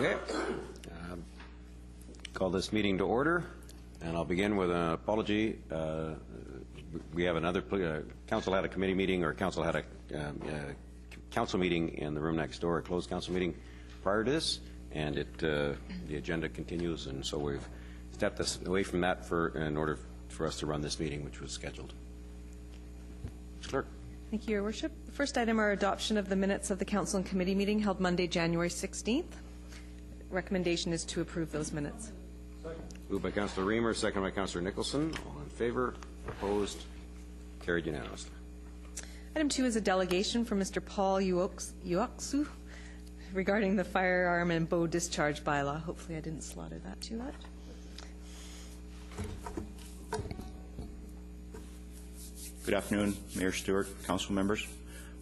Okay. Call this meeting to order, and I'll begin with an apology. We have another council had a committee meeting, or council had a council meeting in the room next door, a closed council meeting prior to this, and the agenda continues, and so we've stepped us away from that in order for us to run this meeting, which was scheduled. Clerk. Thank you, Your Worship. The first item are adoption of the minutes of the council and committee meeting held Monday, January 16th. Recommendation is to approve those minutes. Second. Moved by Councillor Reamer, second by Councillor Nicholson. All in favor? Opposed? Carried unanimously. Item 2 is a delegation from Mr. Paul Juoksu regarding the Firearem and Bow Discharge Bylaw. Hopefully I didn't slaughter that too much. Good afternoon, Mayor Stewart, council members.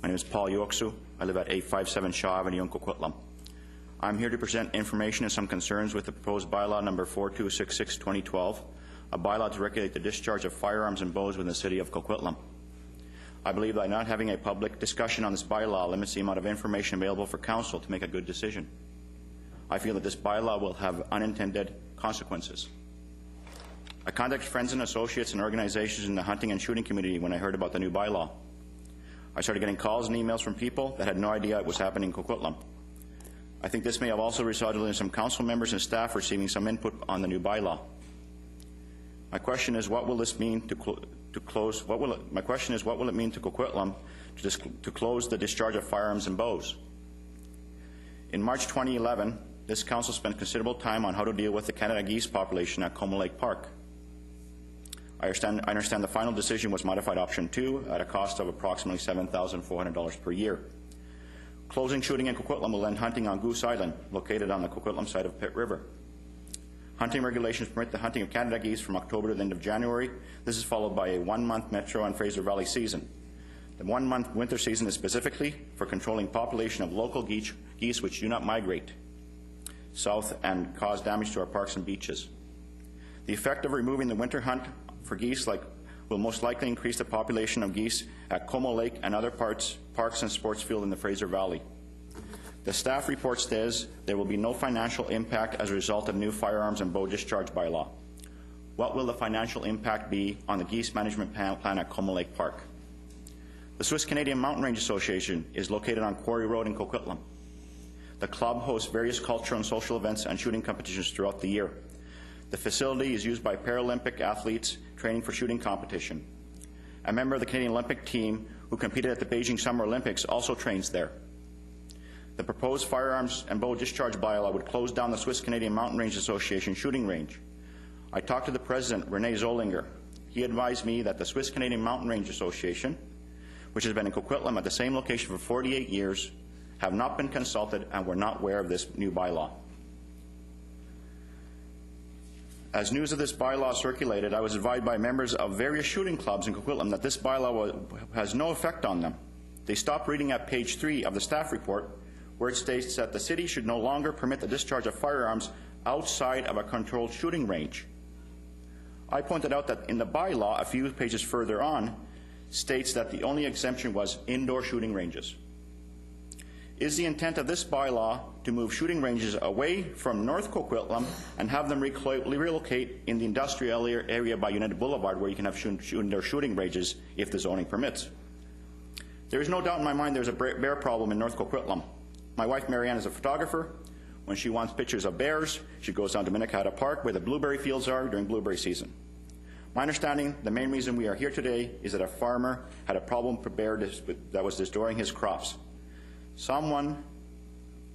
My name is Paul Juoksu. I live at 857 Shaw Avenue in Coquitlam. I'm here to present information and some concerns with the proposed bylaw number 4266-2012, a bylaw to regulate the discharge of firearms and bows within the city of Coquitlam. I believe that not having a public discussion on this bylaw limits the amount of information available for council to make a good decision. I feel that this bylaw will have unintended consequences. I contacted friends and associates and organizations in the hunting and shooting community when I heard about the new bylaw. I started getting calls and emails from people that had no idea it was happening in Coquitlam. I think this may have also resulted in some council members and staff receiving some input on the new bylaw. My question is, what will this mean my question is, what will it mean to Coquitlam to close the discharge of firearms and bows? In March 2011, this council spent considerable time on how to deal with the Canada geese population at Como Lake Park. I understand the final decision was modified option 2 at a cost of approximately $7,400 per year. Closing shooting in Coquitlam will end hunting on Goose Island, located on the Coquitlam side of Pitt River. Hunting regulations permit the hunting of Canada geese from October to the end of January. This is followed by a 1-month Metro and Fraser Valley season. The 1-month winter season is specifically for controlling population of local geese which do not migrate south and cause damage to our parks and beaches. The effect of removing the winter hunt for geese will most likely increase the population of geese at Como Lake and other parks and sports field in the Fraser Valley. The staff report says there will be no financial impact as a result of new firearms and bow discharge bylaw. What will the financial impact be on the geese management plan at Como Lake Park? The Swiss Canadian Mountain Range Association is located on Quarry Road in Coquitlam. The club hosts various cultural and social events and shooting competitions throughout the year. The facility is used by Paralympic athletes training for shooting competition. A member of the Canadian Olympic team who competed at the Beijing Summer Olympics also trains there. The proposed firearms and bow discharge bylaw would close down the Swiss Canadian Mountain Range Association shooting range. I talked to the president, Rene Zollinger. He advised me that the Swiss Canadian Mountain Range Association, which has been in Coquitlam at the same location for 48 years, have not been consulted and were not aware of this new bylaw. As news of this bylaw circulated, I was advised by members of various shooting clubs in Coquitlam that this bylaw has no effect on them. They stopped reading at page 3 of the staff report, where it states that the city should no longer permit the discharge of firearms outside of a controlled shooting range. I pointed out that in the bylaw, a few pages further on, states that the only exemption was indoor shooting ranges. Is the intent of this bylaw to move shooting ranges away from North Coquitlam and have them relocate in the industrial area by United Boulevard, where you can have indoor shooting ranges if the zoning permits? There is no doubt in my mind there's a bear problem in North Coquitlam. My wife Marianne is a photographer. When she wants pictures of bears, she goes down to Minnetonka Park where the blueberry fields are during blueberry season. My understanding, the main reason we are here today is that a farmer had a problem with a bear that was destroying his crops.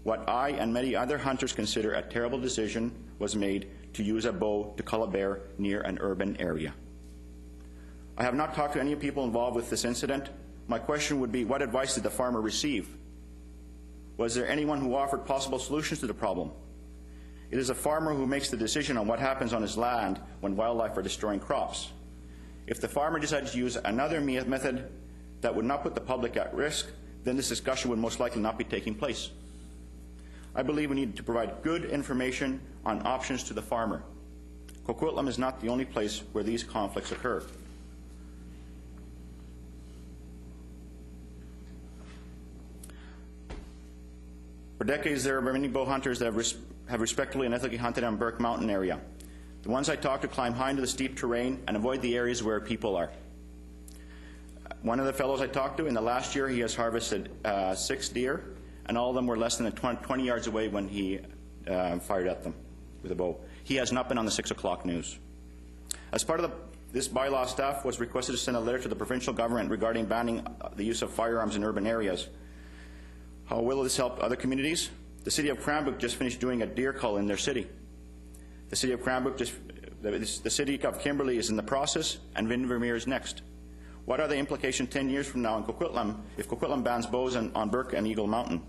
What I and many other hunters consider a terrible decision was made to use a bow to cull a bear near an urban area. I have not talked to any people involved with this incident. My question would be, what advice did the farmer receive? Was there anyone who offered possible solutions to the problem? It is a farmer who makes the decision on what happens on his land when wildlife are destroying crops. If the farmer decided to use another method that would not put the public at risk, then this discussion would most likely not be taking place. I believe we need to provide good information on options to the farmer. Coquitlam is not the only place where these conflicts occur. For decades, there have been many bow hunters that have respectfully and ethically hunted on Burke Mountain area. The ones I talked to climb high into the steep terrain and avoid the areas where people are. One of the fellows I talked to, in the last year, he has harvested 6 deer, and all of them were less than 20 yards away when he fired at them with a bow. He has not been on the 6 o'clock news. As part of this bylaw, staff was requested to send a letter to the provincial government regarding banning the use of firearms in urban areas. How will this help other communities? The city of Cranbrook just finished doing a deer cull in their city. The city of Cranbrook the city of Kimberley is in the process, and Windermere is next. What are the implications 10 years from now in Coquitlam if Coquitlam bans bows on Burke and Eagle Mountain?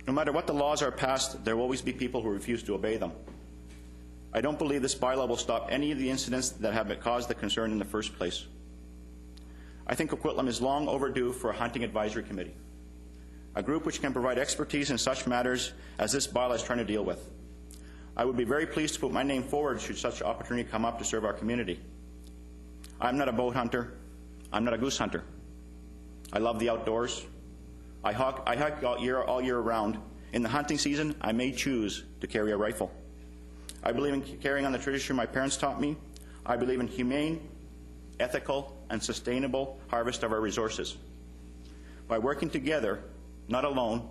No matter what the laws are passed, there will always be people who refuse to obey them. I don't believe this bylaw will stop any of the incidents that have caused the concern in the first place. I think Coquitlam is long overdue for a hunting advisory committee, a group which can provide expertise in such matters as this bylaw is trying to deal with. I would be very pleased to put my name forward should such opportunity come up to serve our community. I'm not a bow hunter. I'm not a goose hunter. I love the outdoors. I hike all year round. In the hunting season, I may choose to carry a rifle. I believe in carrying on the tradition my parents taught me. I believe in humane, ethical, and sustainable harvest of our resources. By working together, not alone,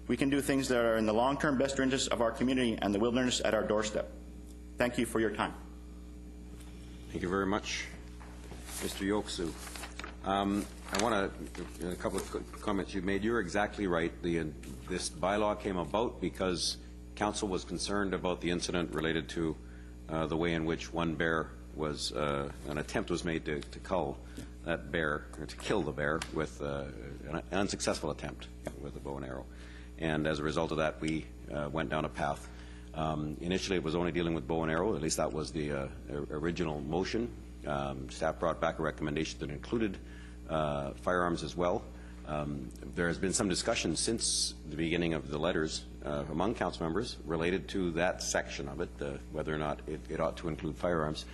we can do things that are in the long-term best interests of our community and the wilderness at our doorstep. Thank you for your time. Thank you very much, Mr. Juoksu. I want a couple of comments you made. You're exactly right. This bylaw came about because Council was concerned about the incident related to the way in which one bear was, an attempt was made to cull that bear, or to kill the bear with an unsuccessful attempt with a bow and arrow. And as a result of that, we went down a path. Initially, it was only dealing with bow and arrow. At least that was the original motion. Staff brought back a recommendation that included firearms as well. There has been some discussion since the beginning of the letters among council members related to that section of it, whether or not it ought to include firearms.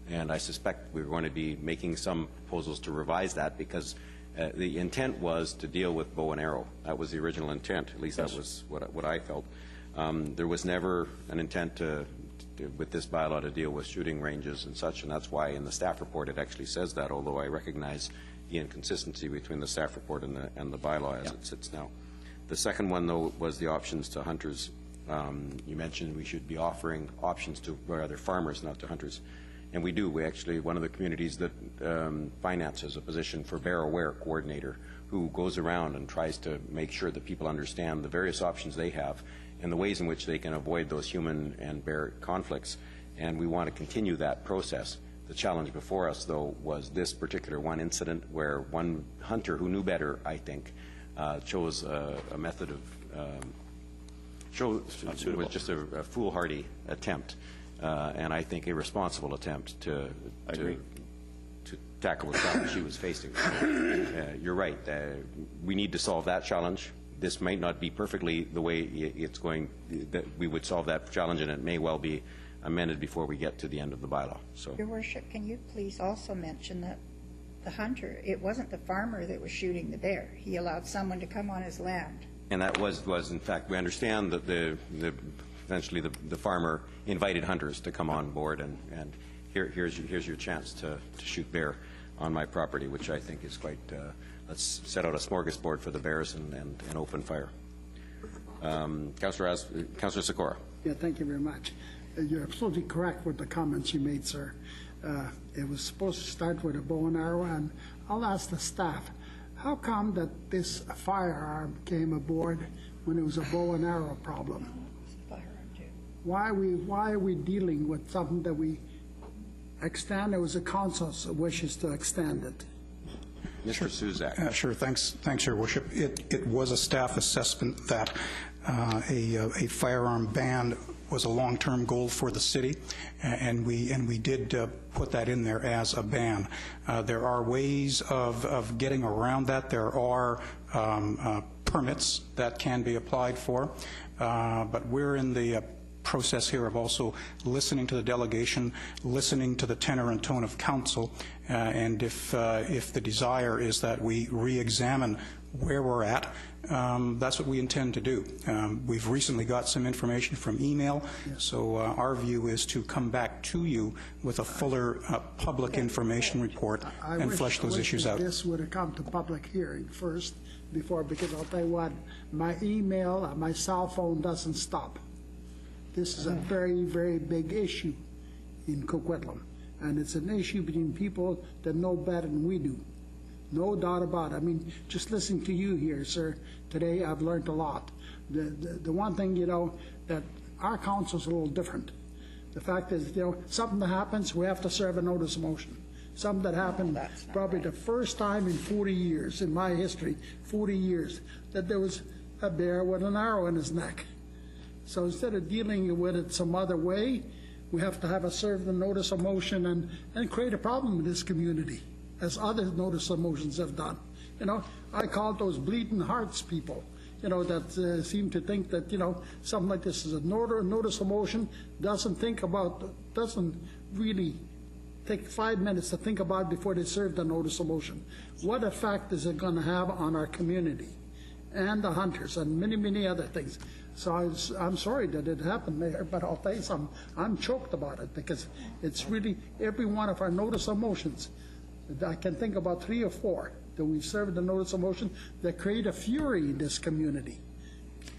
And I suspect we're going to be making some proposals to revise that because the intent was to deal with bow and arrow. That was the original intent. At least that was what I felt. There was never an intent with this bylaw to deal with shooting ranges and such, and that's why in the staff report it actually says that, although I recognize the inconsistency between the staff report and the bylaw as it sits now. The second one, though, was the options to hunters. You mentioned we should be offering options to rather farmers, not to hunters. And we do. We actually, one of the communities that finances a position for Bear Aware Coordinator who goes around and tries to make sure that people understand the various options they have and the ways in which they can avoid those human and bear conflicts. And we want to continue that process. The challenge before us, though, was this particular one incident where one hunter who knew better, I think, chose a method of, it was just a foolhardy attempt. And I think a responsible attempt to tackle the challenge she was facing. You're right. We need to solve that challenge. This might not be perfectly the way it's going, that we would solve that challenge, and it may well be amended before we get to the end of the bylaw. So, Your Worship, can you please also mention that the hunter, it wasn't the farmer that was shooting the bear. He allowed someone to come on his land. And that was in fact, we understand that eventually the farmer invited hunters to come on board, and here's your chance to shoot bear on my property, which I think is quite, let's set out a smorgasbord for the bears and open fire. Councillor Sikora. Yeah, thank you very much. You're absolutely correct with the comments you made, sir. It was supposed to start with a bow and arrow, and I'll ask the staff, how come that this firearm came aboard when it was a bow and arrow problem? Why are we dealing with something that we extend? It was a council's wishes to extend it. Mr. Suzak. Sure. Thanks, Your Worship. It was a staff assessment that a firearm ban was a long-term goal for the city, and we did put that in there as a ban. There are ways of getting around that. There are permits that can be applied for, but we're in the process here of also listening to the delegation, listening to the tenor and tone of council, and if the desire is that we re-examine where we're at, that's what we intend to do. We've recently got some information from email, so our view is to come back to you with a fuller public information report and flesh those issues out. This would have come to public hearing first before, because I'll tell you what, my email and my cell phone doesn't stop. This is a very, very big issue in Coquitlam, and it's an issue between people that know better than we do. No doubt about it. I mean, just listening to you here, sir, today I've learned a lot. The one thing, you know, that our council's a little different. The fact is, you know, something that happens, we have to serve a notice of motion. Something that happened probably the first time in 40 years, in my history, 40 years, that there was a bear with an arrow in his neck. So instead of dealing with it some other way, we have to have a serve the notice of motion and create a problem in this community, as other notice of motions have done. You know, I call those bleeding hearts people, you know, that seem to think that, you know, something like this is a notice of motion, doesn't really take 5 minutes to think about before they serve the notice of motion. What effect is it going to have on our community and the hunters and many, many other things? So I'm sorry that it happened there, but I'll tell you something, I'm choked about it, because it's really every one of our notice of motions. I can think about 3 or 4 that we've served the notice of motion that create a fury in this community.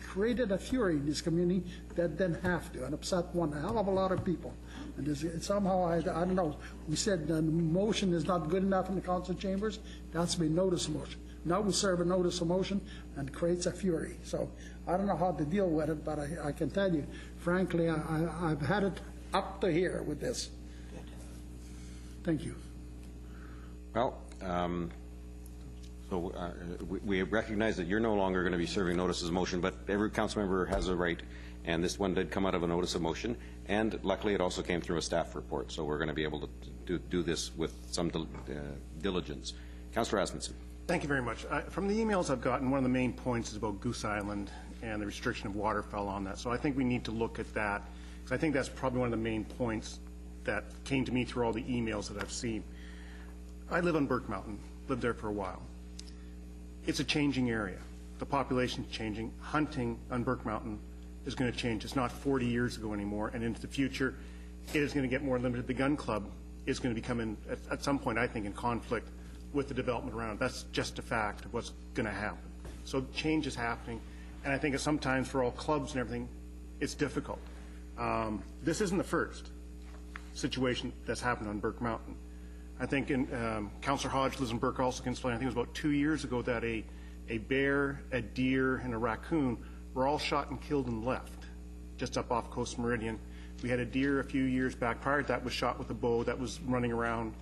Created a fury in this community that didn't have to, and upset one hell of a lot of people. And somehow, I don't know, we said the motion is not good enough in the council chambers. That's been notice of motion. Now we serve a notice of motion and creates a fury. So I don't know how to deal with it, but I can tell you, frankly, I've had it up to here with this. Thank you. Well, we recognize that you're no longer going to be serving notices of motion, but every council member has a right, and this one did come out of a notice of motion, and luckily it also came through a staff report, so we're going to be able to do this with some diligence. Councillor Asmussen. Thank you very much. From the emails I've gotten, one of the main points is about Goose Island and the restriction of waterfowl on that, so I think we need to look at that, because I think that's probably one of the main points that came to me through all the emails that I've seen. I live on Burke Mountain, lived there for a while. It's a changing area. The population's changing. Hunting on Burke Mountain is going to change. It's not 40 years ago anymore, and into the future, it is going to get more limited. The gun club is going to become, at some point, I think, in conflict with the development around. That's just a fact of what's going to happen. So change is happening, and I think sometimes for all clubs and everything, it's difficult. This isn't the first situation that's happened on Burke Mountain. I think Councillor Hodge lives in Burke also can explain, I think it was about 2 years ago that a bear, a deer, and a raccoon were all shot and killed and left just up off Coast Meridian. We had a deer a few years back prior to that was shot with a bow that was running around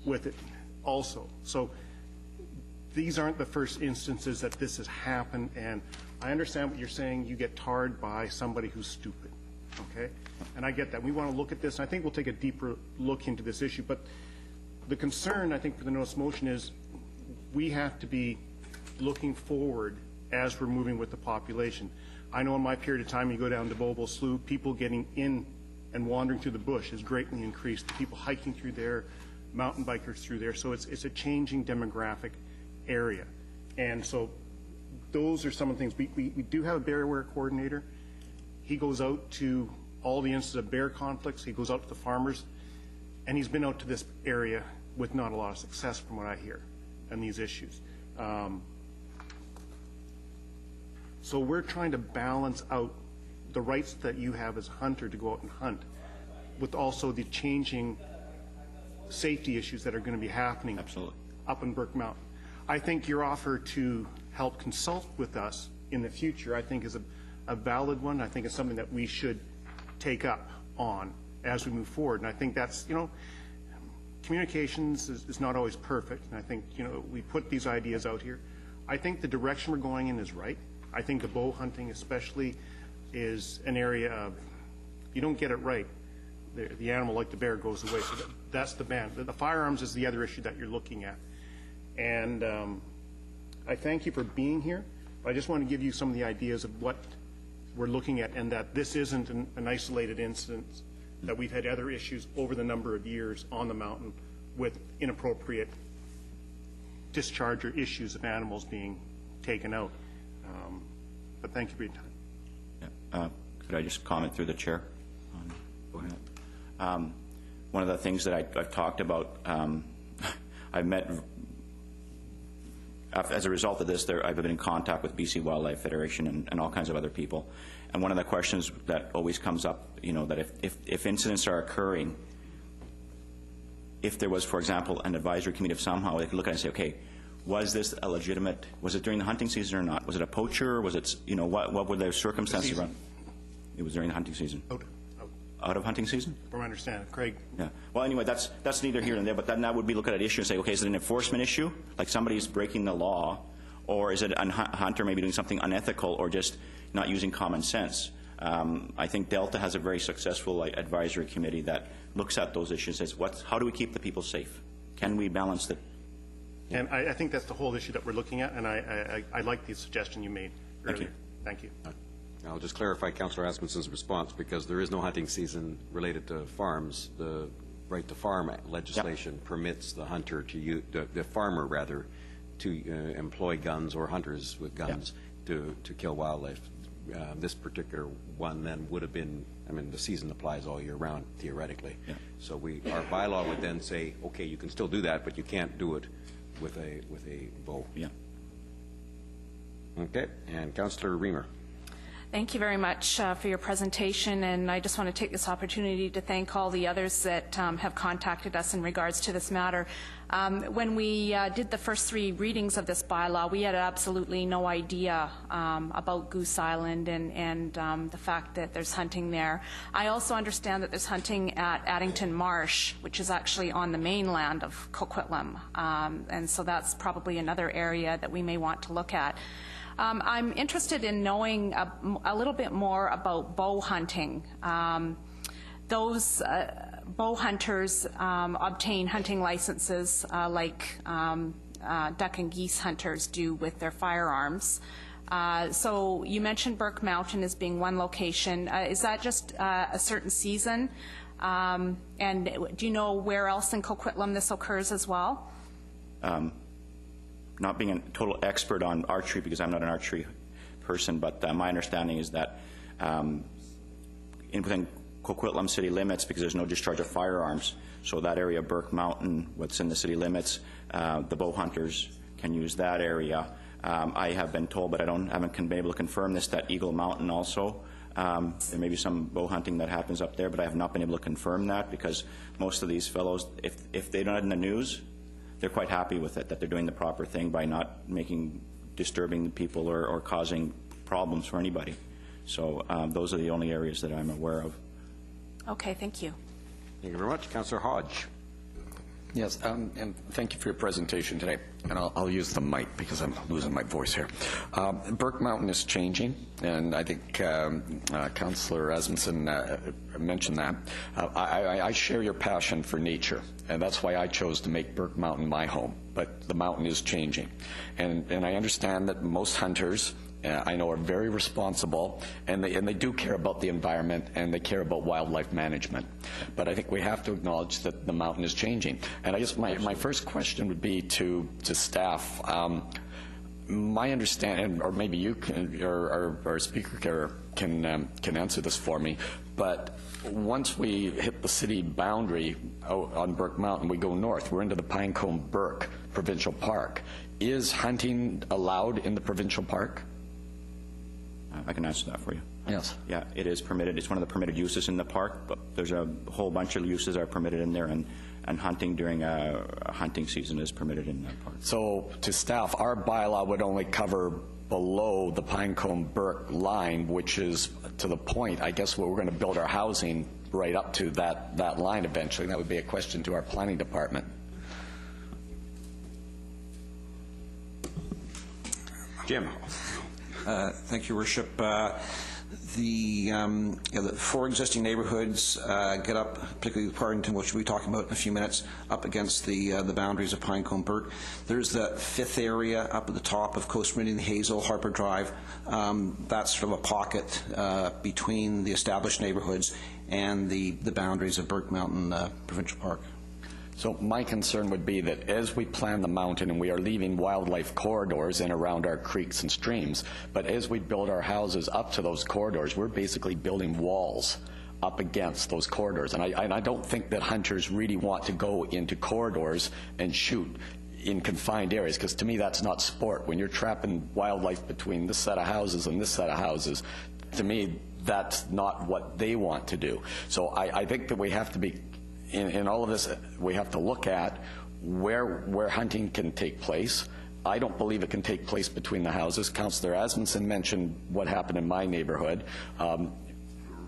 with it also. So these aren't the first instances that this has happened, and I understand what you're saying. You get tarred by somebody who's stupid, okay? And I get that. We want to look at this, and I think we'll take a deeper look into this issue, but the concern, I think, for the notice of motion is we have to be looking forward as we're moving with the population. I know in my period of time, you go down to Bobo Slough, people getting in and wandering through the bush has greatly increased. People hiking through there, mountain bikers through there. So it's a changing demographic area. And so those are some of the things. We do have a bear aware coordinator. He goes out to all the instances of bear conflicts. He goes out to the farmers. And he's been out to this area with not a lot of success from what I hear on these issues. So we're trying to balance out the rights that you have as a hunter to go out and hunt with also the changing safety issues that are going to be happening up in Burke Mountain. I think your offer to help consult with us in the future, I think, is a valid one. I think it's something that we should take up on as we move forward. And I think that's, you know, communications is not always perfect. And I think, you know, we put these ideas out here. I think the direction we're going in is right. I think the bow hunting especially is an area of, you don't get it right, the animal like the bear goes away. So that's the ban. The firearms is the other issue that you're looking at. And I thank you for being here. But I just want to give you some of the ideas of what we're looking at, and that this isn't an isolated incident, that we've had other issues over the number of years on the mountain with inappropriate discharge or issues of animals being taken out. But thank you for your time. Yeah. Could I just comment through the chair? Go ahead. One of the things that I've talked about, I've met, as a result of this, I've been in contact with BC Wildlife Federation and all kinds of other people. And one of the questions that always comes up, you know, that if incidents are occurring, if there was, for example, an advisory committee of somehow, they could look at it and say, okay, was this a legitimate, was it during the hunting season or not? Was it a poacher? Was it, you know, what were the circumstances around? It was during the hunting season. Out of hunting season? From my understanding. Craig? Yeah. Well, anyway, that's neither here nor there, but then that would be look at an issue and say, okay, is it an enforcement issue? Like somebody's breaking the law, or is it a hunter maybe doing something unethical or just not using common sense? I think Delta has a very successful advisory committee that looks at those issues and says, how do we keep the people safe? Can we balance it? And I think that's the whole issue that we're looking at, and I like the suggestion you made earlier. Thank you. I'll just clarify Councillor Asmussen's response, because there is no hunting season related to farms. The right to farm legislation permits the hunter to use, the farmer rather, to employ guns or hunters with guns to kill wildlife. This particular one then would have been, I mean, the season applies all year round theoretically. Yeah. So our bylaw would then say, okay, you can still do that, but you can't do it with a bow. Yeah. Okay, and Councillor Reamer. Thank you very much for your presentation, and I just want to take this opportunity to thank all the others that have contacted us in regards to this matter. When we did the first 3 readings of this bylaw, we had absolutely no idea about Goose Island and the fact that there's hunting there. I also understand that there's hunting at Addington Marsh, which is actually on the mainland of Coquitlam, and so that's probably another area that we may want to look at. I'm interested in knowing a little bit more about bow hunting. Those bow hunters obtain hunting licenses like duck and geese hunters do with their firearms. So you mentioned Burke Mountain as being one location. Is that just a certain season? And do you know where else in Coquitlam this occurs as well? Not being a total expert on archery, because I'm not an archery person, but my understanding is that within Coquitlam city limits, because there's no discharge of firearms, so that area, Burke Mountain, what's in the city limits, the bow hunters can use that area. I have been told, but I haven't been able to confirm this, that Eagle Mountain also, there may be some bow hunting that happens up there, but I have not been able to confirm that, because most of these fellows, if they're not in the news, they're quite happy with it, that they're doing the proper thing by not disturbing the people or causing problems for anybody. So those are the only areas that I'm aware of. Okay, thank you. Thank you very much. Councillor Hodge. Yes, and thank you for your presentation today. And I'll use the mic because I'm losing my voice here. Burke Mountain is changing, and I think Councillor Asmussen mentioned that. I share your passion for nature, and that's why I chose to make Burke Mountain my home. But the mountain is changing, and I understand that most hunters, I know, are very responsible, and they do care about the environment, and they care about wildlife management. But I think we have to acknowledge that the mountain is changing. And I guess my first question would be to staff. My understanding, or maybe you can, or our speaker can answer this for me, but once we hit the city boundary on Burke Mountain, we go north. We're into the Pinecombe Burke Provincial Park. Is hunting allowed in the provincial park? I can answer that for you. Yes. Yeah, it is permitted. It's one of the permitted uses in the park, but there's a whole bunch of uses that are permitted in there, and hunting during a hunting season is permitted in that park. So to staff, our bylaw would only cover below the Pinecombe Burke line, which is to the point, I guess, where we're going to build our housing right up to that line eventually. That would be a question to our planning department. Jim. Thank you, Worship. The 4 existing neighborhoods get up, particularly Partington, which we'll be talking about in a few minutes, up against the boundaries of Pinecombe Burke. There's the 5th area up at the top of Coast Meridian, Hazel, Harper Drive. That's sort of a pocket between the established neighborhoods and the boundaries of Burke Mountain Provincial Park. So my concern would be that as we plan the mountain, and we are leaving wildlife corridors in around our creeks and streams, but as we build our houses up to those corridors, we're basically building walls up against those corridors. And I don't think that hunters really want to go into corridors and shoot in confined areas, because to me that's not sport. When you're trapping wildlife between this set of houses and this set of houses, to me that's not what they want to do. So I think that we have to be, in all of this, we have to look at where hunting can take place. I don't believe it can take place between the houses. Councillor Asmussen mentioned what happened in my neighborhood.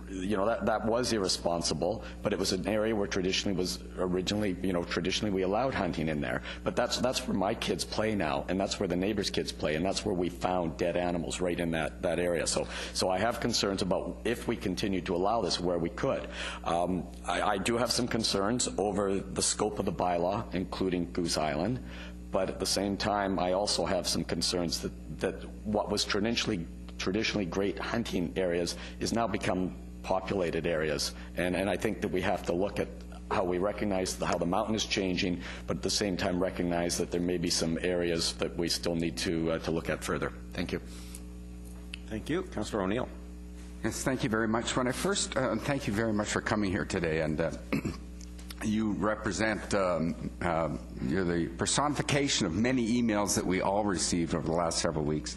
You know, that was irresponsible, but it was an area where traditionally we allowed hunting in there. But that's where my kids play now, and that's where the neighbors' kids play, and that's where we found dead animals, right in that area. So I have concerns about if we continue to allow this, where we could. I do have some concerns over the scope of the bylaw, including Goose Island, but at the same time, I also have some concerns that what was traditionally great hunting areas is now become populated areas, and I think that we have to look at how we recognize how the mountain is changing, but at the same time recognize that there may be some areas that we still need to look at further. Thank you. Thank you. Councillor O'Neill. Yes, thank you very much. When I first, thank you very much for coming here today, and you represent, you're the personification of many emails that we all received over the last several weeks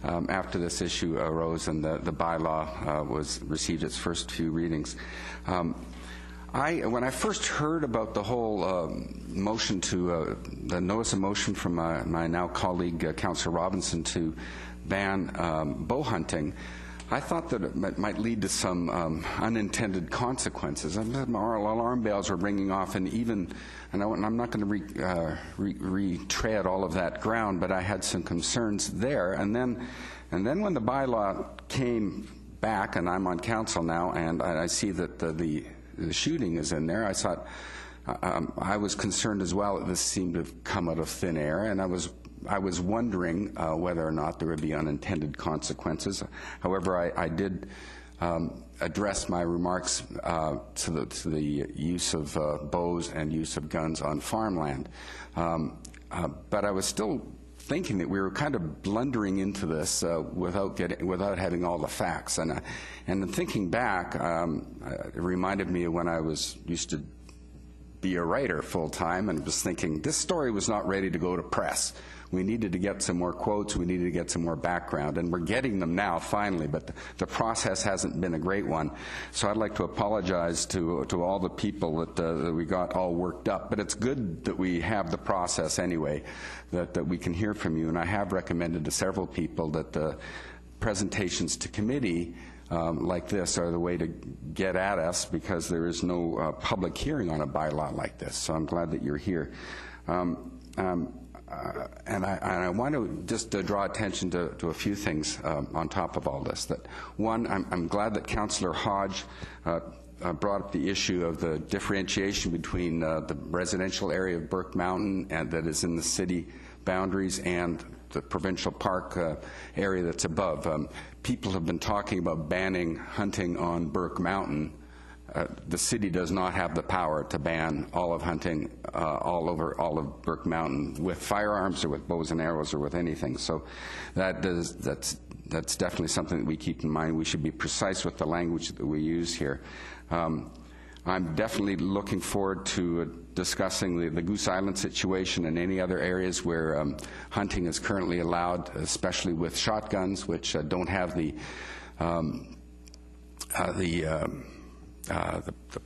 after this issue arose and the bylaw received its first few readings. When I first heard about the whole motion to, the notice of motion from my now colleague, Councillor Robinson, to ban bow hunting, I thought that it might lead to some unintended consequences. Our alarm bells were ringing off, and I'm not going to retread all of that ground, but I had some concerns there. And then when the bylaw came back, and I'm on council now, and I see that the shooting is in there, I thought I was concerned as well that this seemed to have come out of thin air, and I was wondering whether or not there would be unintended consequences. However, I did address my remarks to the use of bows and use of guns on farmland. But I was still thinking that we were kind of blundering into this without having all the facts. And thinking back, it reminded me of when I used to be a writer full-time, and was thinking this story was not ready to go to press. We needed to get some more quotes, we needed to get some more background, and we're getting them now finally, but the process hasn't been a great one. So I'd like to apologize to all the people that we got all worked up, but it's good that we have the process anyway, that we can hear from you, and I have recommended to several people that the presentations to committee like this are the way to get at us, because there is no public hearing on a bylaw like this, so I'm glad that you're here. And I want to just draw attention to a few things on top of all this. That one, I'm glad that Councillor Hodge brought up the issue of the differentiation between the residential area of Burke Mountain and that is in the city boundaries and the provincial park area that's above. People have been talking about banning hunting on Burke Mountain. The city does not have the power to ban all of hunting all over all of Burke Mountain with firearms or with bows and arrows or with anything. So that's definitely something that we keep in mind. We should be precise with the language that we use here. I'm definitely looking forward to discussing the Goose Island situation and any other areas where hunting is currently allowed, especially with shotguns, which don't have the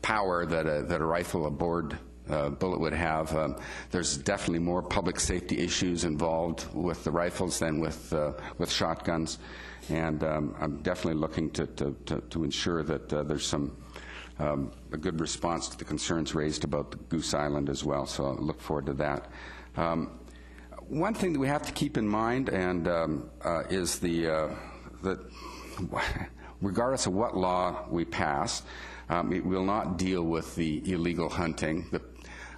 power that a rifle, a bored bullet would have. There's definitely more public safety issues involved with the rifles than with shotguns, and I'm definitely looking to ensure that there's a good response to the concerns raised about the Goose Island as well, so I look forward to that. One thing that we have to keep in mind and is that regardless of what law we pass, it will not deal with the illegal hunting.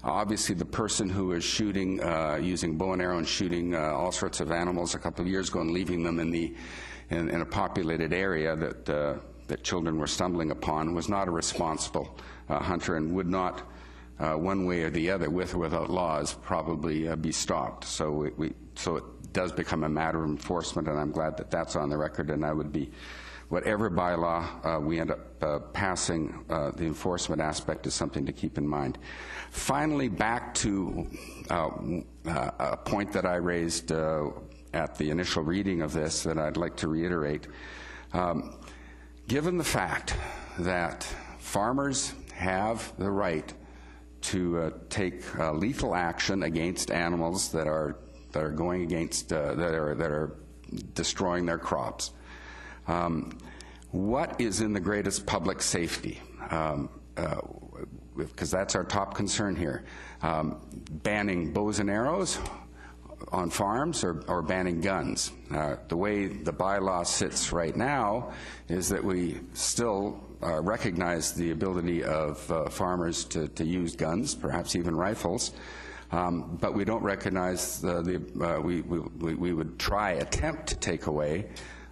Obviously, the person who is shooting, using bow and arrow and shooting all sorts of animals a couple of years ago and leaving them in a populated area that children were stumbling upon was not a responsible hunter and would not one way or the other, with or without laws, probably be stopped. So so it does become a matter of enforcement, and I'm glad that that's on the record. And I would be, whatever bylaw we end up passing, the enforcement aspect is something to keep in mind. Finally, back to a point that I raised at the initial reading of this that I'd like to reiterate. Given the fact that farmers have the right to take lethal action against animals that are going against that are destroying their crops, what is in the greatest public safety? Because that's our top concern here. Banning bows and arrows on farms or banning guns. The way the bylaw sits right now is that we still recognize the ability of farmers to use guns, perhaps even rifles, but we don't recognize we would attempt to take away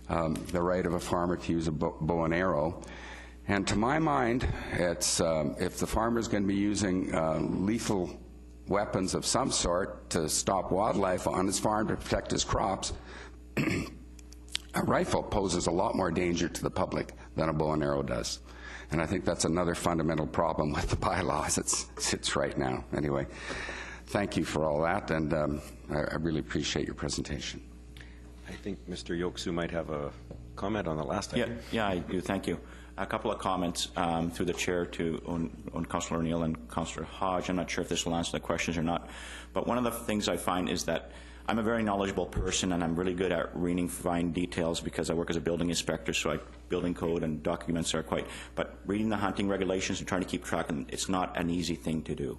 the right of a farmer to use a bow and arrow. And to my mind, it's if the farmer is going to be using lethal weapons of some sort to stop wildlife on his farm to protect his crops, a rifle poses a lot more danger to the public than a bow and arrow does. And I think that's another fundamental problem with the bylaw as it sits right now. Anyway, thank you for all that, and I really appreciate your presentation. I think Mr. Juoksu might have a comment on the last item. Yeah, I do. Thank you. A couple of comments through the chair on Councillor O'Neill and Councillor Hodge. I'm not sure if this will answer the questions or not, but one of the things I find is that I'm a very knowledgeable person, and I'm really good at reading fine details because I work as a building inspector, so building code and documents are but reading the hunting regulations and trying to keep track, and it's not an easy thing to do.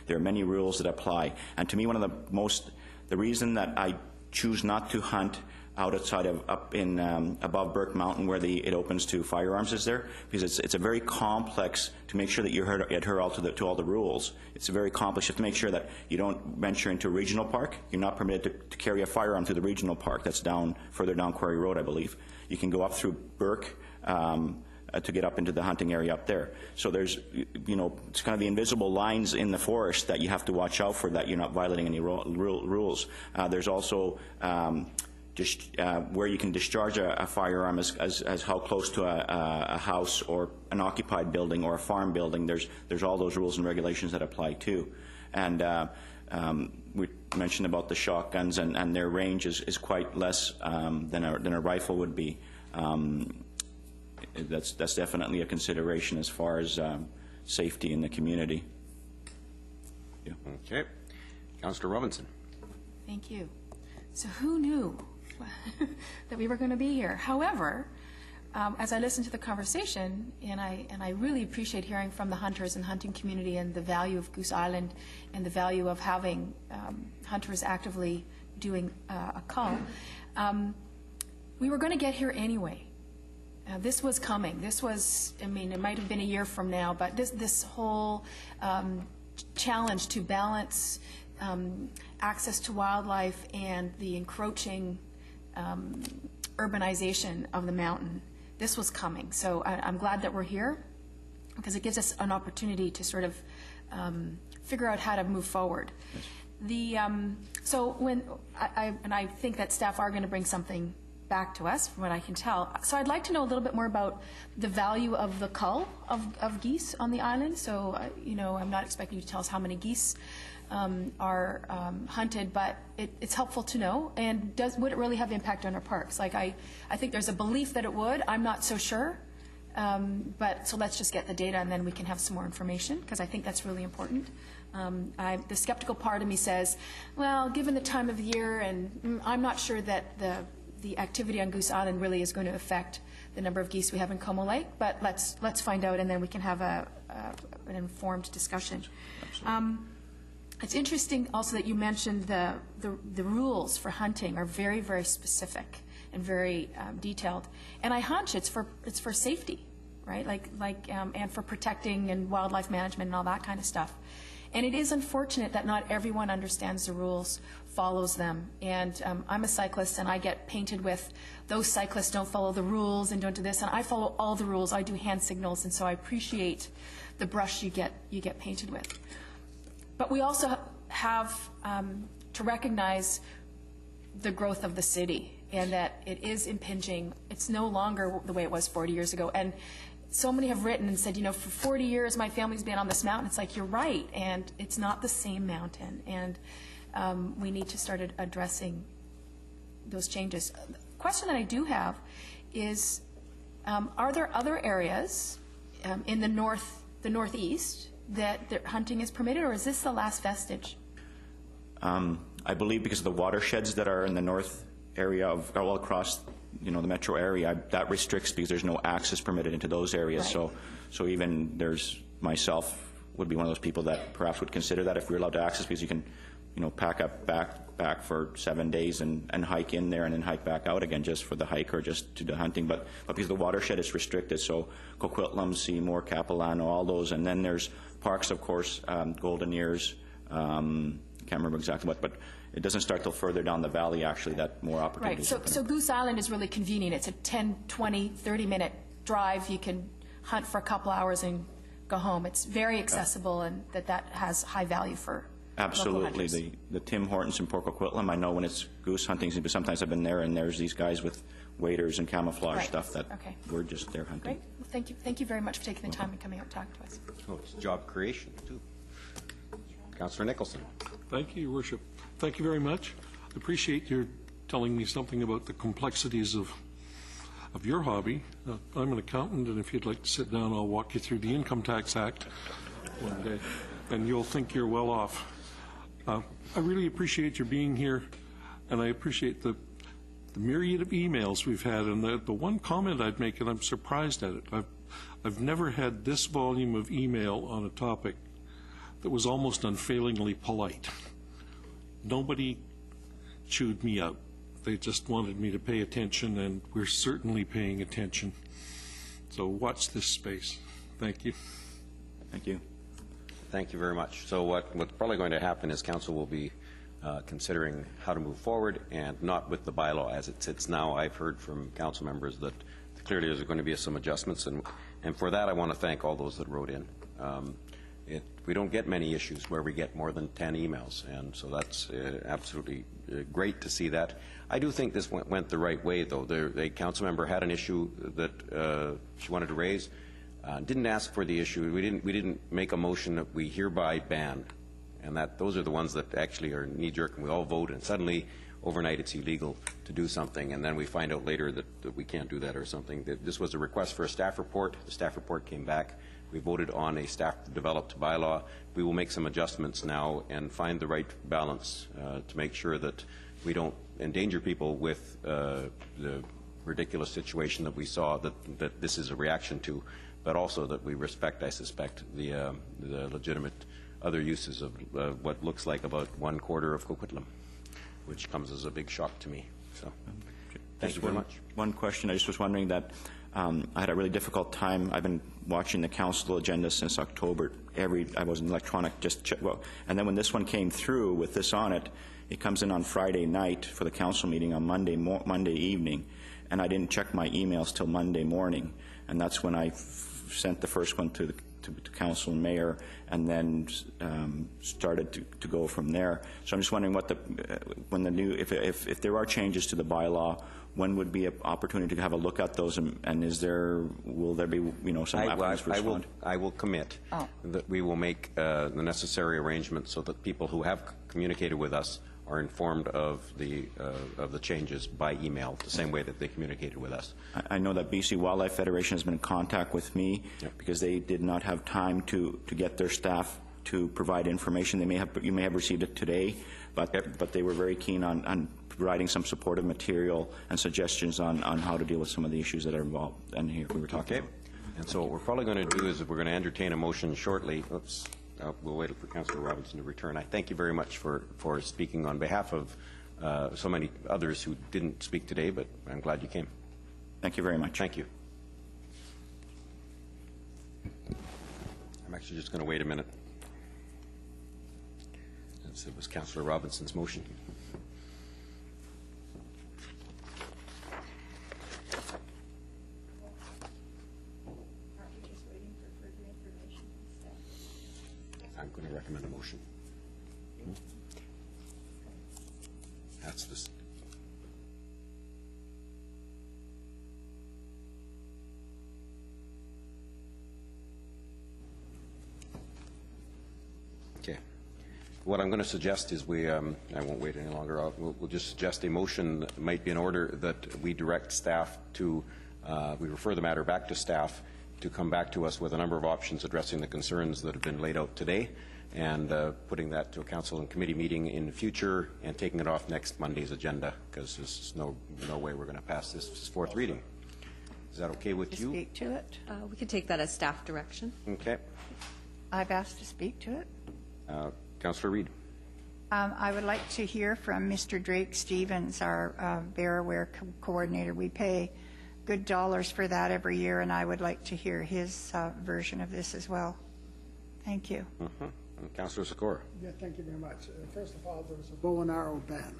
There are many rules that apply, and to me the reason that I choose not to hunt outside of up in above Burke Mountain where it opens to firearms is there, because it's a very complex to make sure that you adhere all to all the rules. It's very complex. You have to make sure that you don't venture into a regional park. You're not permitted to carry a firearm through the regional park. That's further down Quarry Road, I believe. You can go up through Burke to get up into the hunting area up there. So there's, it's kind of the invisible lines in the forest that you have to watch out for, that you're not violating any rules. There's also where you can discharge a firearm as how close to a house or an occupied building or a farm building. There's all those rules and regulations that apply too. And we mentioned about the shotguns, and their range is quite less than a rifle would be. That's definitely a consideration as far as safety in the community. Yeah. Okay. Councillor Robinson. Thank you. So who knew that we were going to be here? However, as I listened to the conversation, and I really appreciate hearing from the hunters and hunting community and the value of Goose Island and the value of having hunters actively doing a cull, we were going to get here anyway. This was coming. This was, I mean, it might have been a year from now, but this whole challenge to balance access to wildlife and the encroaching urbanization of the mountain, this was coming. So I'm glad that we're here, because it gives us an opportunity to sort of figure out how to move forward. Yes. So when I think that staff are going to bring something back to us, from what I can tell. So I'd like to know a little bit more about the value of the cull of geese on the island. So, I'm not expecting you to tell us how many geese are hunted, but it's helpful to know. And would it really have impact on our parks? Like, I think there's a belief that it would. I'm not so sure. But so let's just get the data, and then we can have some more information, because I think that's really important. The skeptical part of me says, well, given the time of the year, and I'm not sure that the activity on Goose Island really is going to affect the number of geese we have in Como Lake, but let's find out, and then we can have an informed discussion. It's interesting also that you mentioned the rules for hunting are very, very specific and very detailed, and I hunch it's for safety, right? And for protecting and wildlife management and all that kind of stuff. And it is unfortunate that not everyone understands the rules, follows them. And I'm a cyclist, and I get painted with, those cyclists don't follow the rules and don't do this. And I follow all the rules. I do hand signals, and so I appreciate the brush you get painted with. but we also have to recognize the growth of the city and that it is impinging. It's no longer the way it was 40 years ago. And so many have written and said, you know, for 40 years my family's been on this mountain. It's like, you're right, and it's not the same mountain. And we need to start addressing those changes. The question that I do have is, are there other areas in the northeast that hunting is permitted, or is this the last vestige? I believe because of the watersheds that are in the north area of all across, you know, the metro area, that restricts because there's no access permitted into those areas. Right. So even there's myself would be one of those people that perhaps would consider that if we're allowed to access, because you can, you know, pack up back for 7 days and hike in there and then hike back out again just for the hike or just to the hunting. But because the watershed is restricted, so Coquitlam, Seymour, Capilano, all those, and then there's parks, of course, Golden Ears. Can't remember exactly what, but it doesn't start till further down the valley, actually, that more opportunities. Right, so Goose Island is really convenient. It's a 10, 20, 30-minute drive. You can hunt for a couple hours and go home. It's very accessible, and that has high value for absolutely. Local hunters. The Tim Hortons in Port Coquitlam, I know when it's goose hunting, but sometimes I've been there and there's these guys with waders and camouflage stuff that we're just there hunting. Great. Well, thank you very much for taking the time and coming out and talking to us. Oh, it's job creation, too. Councillor Nicholson. Thank you, Your Worship. Thank you very much. I appreciate your telling me something about the complexities of your hobby. I'm an accountant, and if you'd like to sit down, I'll walk you through the Income Tax Act one day, and you'll think you're well off. I really appreciate your being here, and I appreciate the myriad of emails we've had. And the one comment I'd make, and I'm surprised at it, I've never had this volume of email on a topic that was almost unfailingly polite. Nobody chewed me out. They just wanted me to pay attention, and we're certainly paying attention. So watch this space. Thank you. Thank you. Thank you very much. So what's probably going to happen is council will be considering how to move forward, and not with the bylaw as it sits now. I've heard from council members that clearly there's going to be some adjustments, and for that I want to thank all those that wrote in. We don't get many issues where we get more than 10 emails, and so that's absolutely great to see that. I do think this went the right way, though. The council member had an issue that she wanted to raise. Didn't ask for the issue. We didn't make a motion that we hereby ban, and that those are the ones that actually are knee-jerk, and we all vote, and suddenly overnight it's illegal to do something, and then we find out later that we can't do that or something. This was a request for a staff report. The staff report came back. We voted on a staff-developed bylaw. We will make some adjustments now and find the right balance to make sure that we don't endanger people with the ridiculous situation that we saw that this is a reaction to, but also that we respect, I suspect, the legitimate other uses of what looks like about 1/4 of Coquitlam, which comes as a big shock to me. So, thank you very much. One question. I just was wondering that I had a really difficult time. I've been watching the council agenda since October. I was in electronic, and then when this one came through with this on it, it comes in on Friday night for the council meeting on Monday evening, and I didn't check my emails till Monday morning, and that's when I sent the first one to council and mayor, and then started to go from there. So I'm just wondering if there are changes to the bylaw, when would be an opportunity to have a look at those, and will there be some applicants to respond? I will commit that we will make the necessary arrangements so that people who have communicated with us are informed of the changes by email, the same way that they communicated with us. I know that BC Wildlife Federation has been in contact with me because they did not have time to get their staff to provide information. You may have received it today, but they were very keen on providing some supportive material and suggestions on how to deal with some of the issues that are involved. And here we were talking about. And so what we're probably going to do is we're going to entertain a motion shortly. Oops. We'll wait for Councillor Robinson to return. I thank you very much for speaking on behalf of so many others who didn't speak today, but I'm glad you came. Thank you very much. Thank you. I'm actually just going to wait a minute. It was Councillor Robinson's motion. I'm going to recommend a motion. That's this. Okay. What I'm going to suggest is I won't wait any longer. We'll just suggest a motion that might be in order that we direct staff to, we refer the matter back to staff to come back to us with a number of options addressing the concerns that have been laid out today, and putting that to a council and committee meeting in the future and taking it off next Monday's agenda, because there's no way we're going to pass this fourth reading. Is that okay with you? Speak to it. We could take that as staff direction. Okay. I've asked to speak to it. Councillor Reid. I would like to hear from Mr. Drake Stevens, our Bear Aware coordinator. We pay good dollars for that every year, and I would like to hear his version of this as well. Thank you. And Councillor Sikora. Yeah, thank you very much. First of all, there was a bow and arrow ban.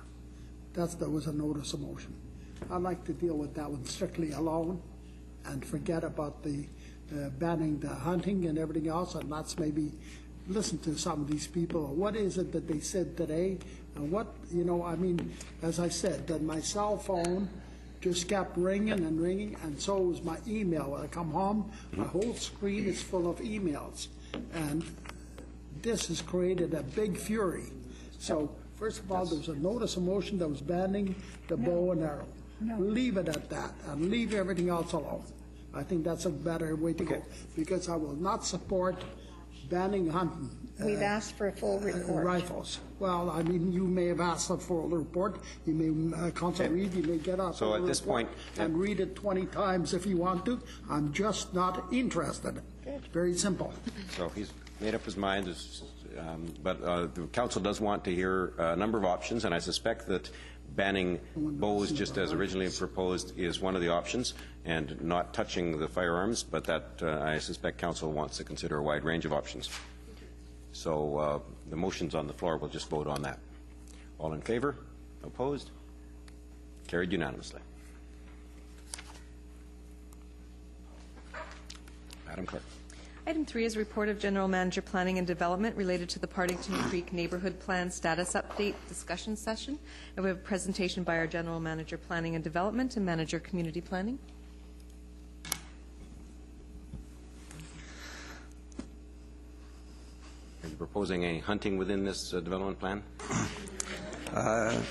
That was a notice of motion. I'd like to deal with that one strictly alone and forget about the banning the hunting and everything else, and let's maybe listen to some of these people. What is it that they said today? And what, I mean, as I said, that my cell phone just kept ringing and ringing, and so was my email. When I come home, my whole screen is full of emails. And this has created a big fury. So, first of all, there was a notice of motion that was banning the bow and arrow. Leave it at that, and leave everything else alone. I think that's a better way to go, because I will not support banning hunting. We've asked for a full report. Rifles. Well, I mean, you may have asked for a full report. You may, Councillor Reid, you may get a so at this point and read it 20 times if you want to. I'm just not interested. It's very simple. So he's made up his mind, but the council does want to hear a number of options, and I suspect that banning bows, just as originally proposed, is one of the options, and not touching the firearms, but that I suspect council wants to consider a wide range of options. So the motion's on the floor. We'll just vote on that. All in favor? Opposed? Carried unanimously. Madam Clerk. Item 3 is report of General Manager Planning and Development related to the Partington Creek Neighbourhood Plan Status Update discussion session. And we have a presentation by our General Manager Planning and Development and Manager Community Planning. Are you proposing any hunting within this development plan?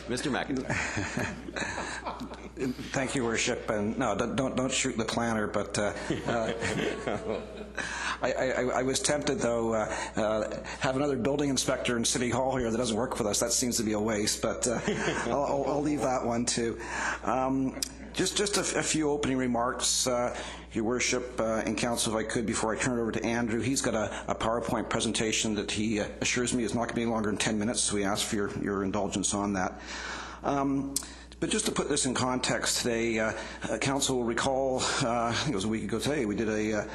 Mr. McIntyre. Thank you, Worship. And no, don't shoot the planner. But I was tempted, though. Have another building inspector in City Hall here that doesn't work with us. That seems to be a waste. But I'll leave that one too. Just a few opening remarks, Your Worship and Council, if I could, before I turn it over to Andrew. He's got a PowerPoint presentation that he assures me is not going to be longer than 10 minutes, so we ask for your indulgence on that. But just to put this in context today, Council will recall, I think it was a week ago today, we did a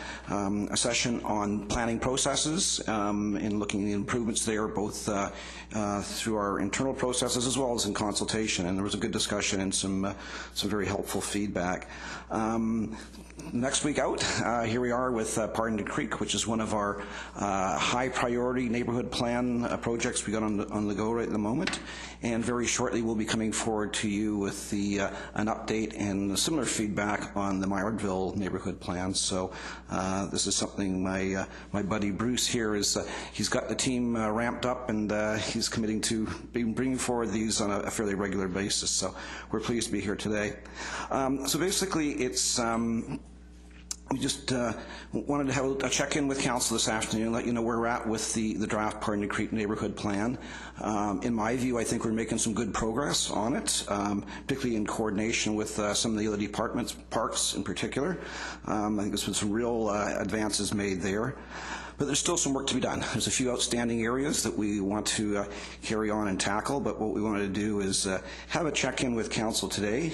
session on planning processes in looking at the improvements there, both through our internal processes as well as in consultation, and there was a good discussion and some very helpful feedback. Next week out, here we are with Partington Creek, which is one of our high priority neighborhood plan projects we got on the go right at the moment. And very shortly we'll be coming forward to you with an update and similar feedback on the Meyerville neighborhood plan. So this is something my buddy Bruce here is, he's got the team ramped up, and he's committing to bringing forward these on a fairly regular basis. So we're pleased to be here today. So basically it's we just wanted to have a check-in with Council this afternoon, let you know where we're at with the draft Partington Creek neighborhood plan. In my view, I think we're making some good progress on it, particularly in coordination with some of the other departments, parks in particular. I think there's been some real advances made there. But there's still some work to be done. There's a few outstanding areas that we want to carry on and tackle, but what we wanted to do is have a check-in with Council today.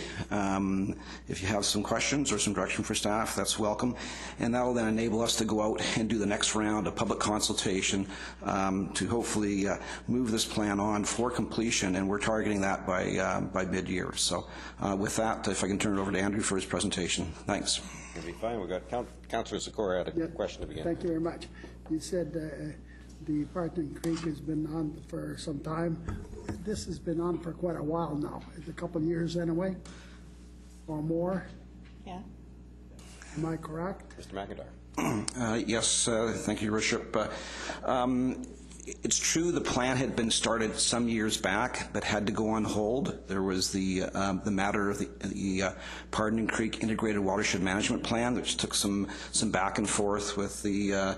If you have some questions or some direction for staff, that's welcome. And that will then enable us to go out and do the next round of public consultation to hopefully move this plan on for completion, and we're targeting that by mid-year. So with that, if I can turn it over to Andrew for his presentation. Thanks. It'll be fine. We've got Councillor Sikora had a question to begin. Thank you very much. You said the Partington Creek has been on for some time. this has been on for quite a while now. It's a couple of years anyway, or more. Yeah. Am I correct? Mr. McIntyre. Yes, thank you, Your Worship. It's true the plan had been started some years back, but had to go on hold. There was the matter of the Partington Creek Integrated Watershed Management Plan, which took some back and forth with the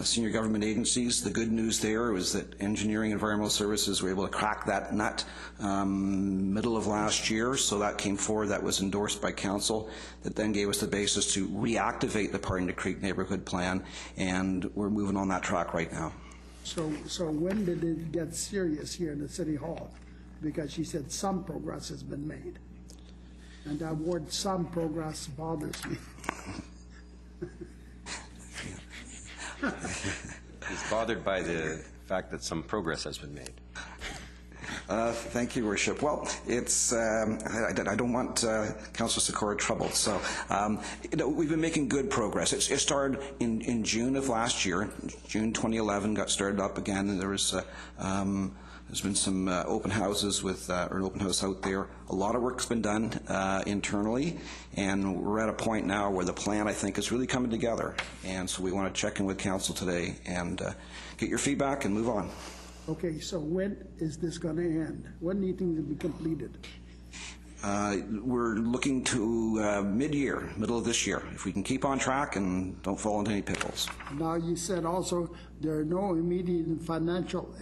senior government agencies. The good news there was that Engineering and Environmental Services were able to crack that nut middle of last year, so that came forward. That was endorsed by Council. That then gave us the basis to reactivate the Partington Creek Neighbourhood Plan, and we're moving on that track right now. So when did it get serious here in the City Hall? Because she said some progress has been made. And that word "some progress" bothers me. He's bothered by the fact that some progress has been made. Thank you, Worship. Well, it's I don't want Councillor Sikora troubled. So we've been making good progress. It started in June of last year. June 2011 got started up again, and there was there's been some open houses with or an open house out there. A lot of work's been done internally, and we're at a point now where the plan, I think, is really coming together. And so we want to check in with Council today and get your feedback and move on. Okay, so when is this going to end? When do you think it will be completed? We're looking to mid-year, middle of this year, if we can keep on track and don't fall into any pitfalls. Now, you said also there are no immediate financial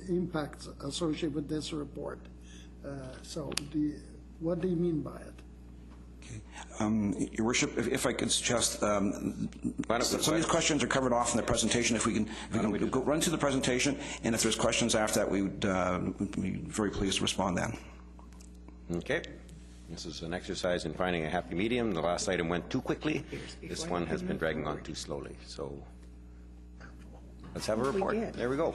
impacts associated with this report. So what do you mean by it? Your Worship, if I could suggest, some of these questions are covered off in the presentation. If we can go run through the presentation, and if there's questions after that, we would be very pleased to respond then. Okay. This is an exercise in finding a happy medium. The last item went too quickly. This one has been dragging on too slowly. So let's have a report. There we go.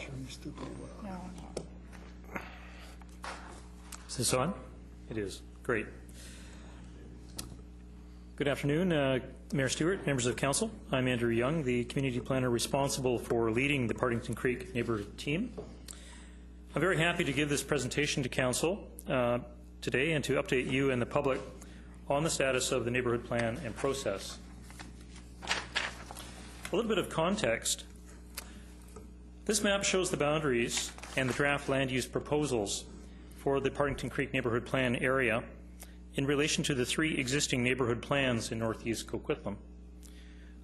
Is this on? It is. Great. Good afternoon, Mayor Stewart, members of Council. I'm Andrew Young, the community planner responsible for leading the Partington Creek neighbourhood team. I'm very happy to give this presentation to Council today and to update you and the public on the status of the neighbourhood plan and process. A little bit of context. This map shows the boundaries and the draft land use proposals for the Partington Creek neighbourhood plan area in relation to the three existing neighbourhood plans in northeast Coquitlam.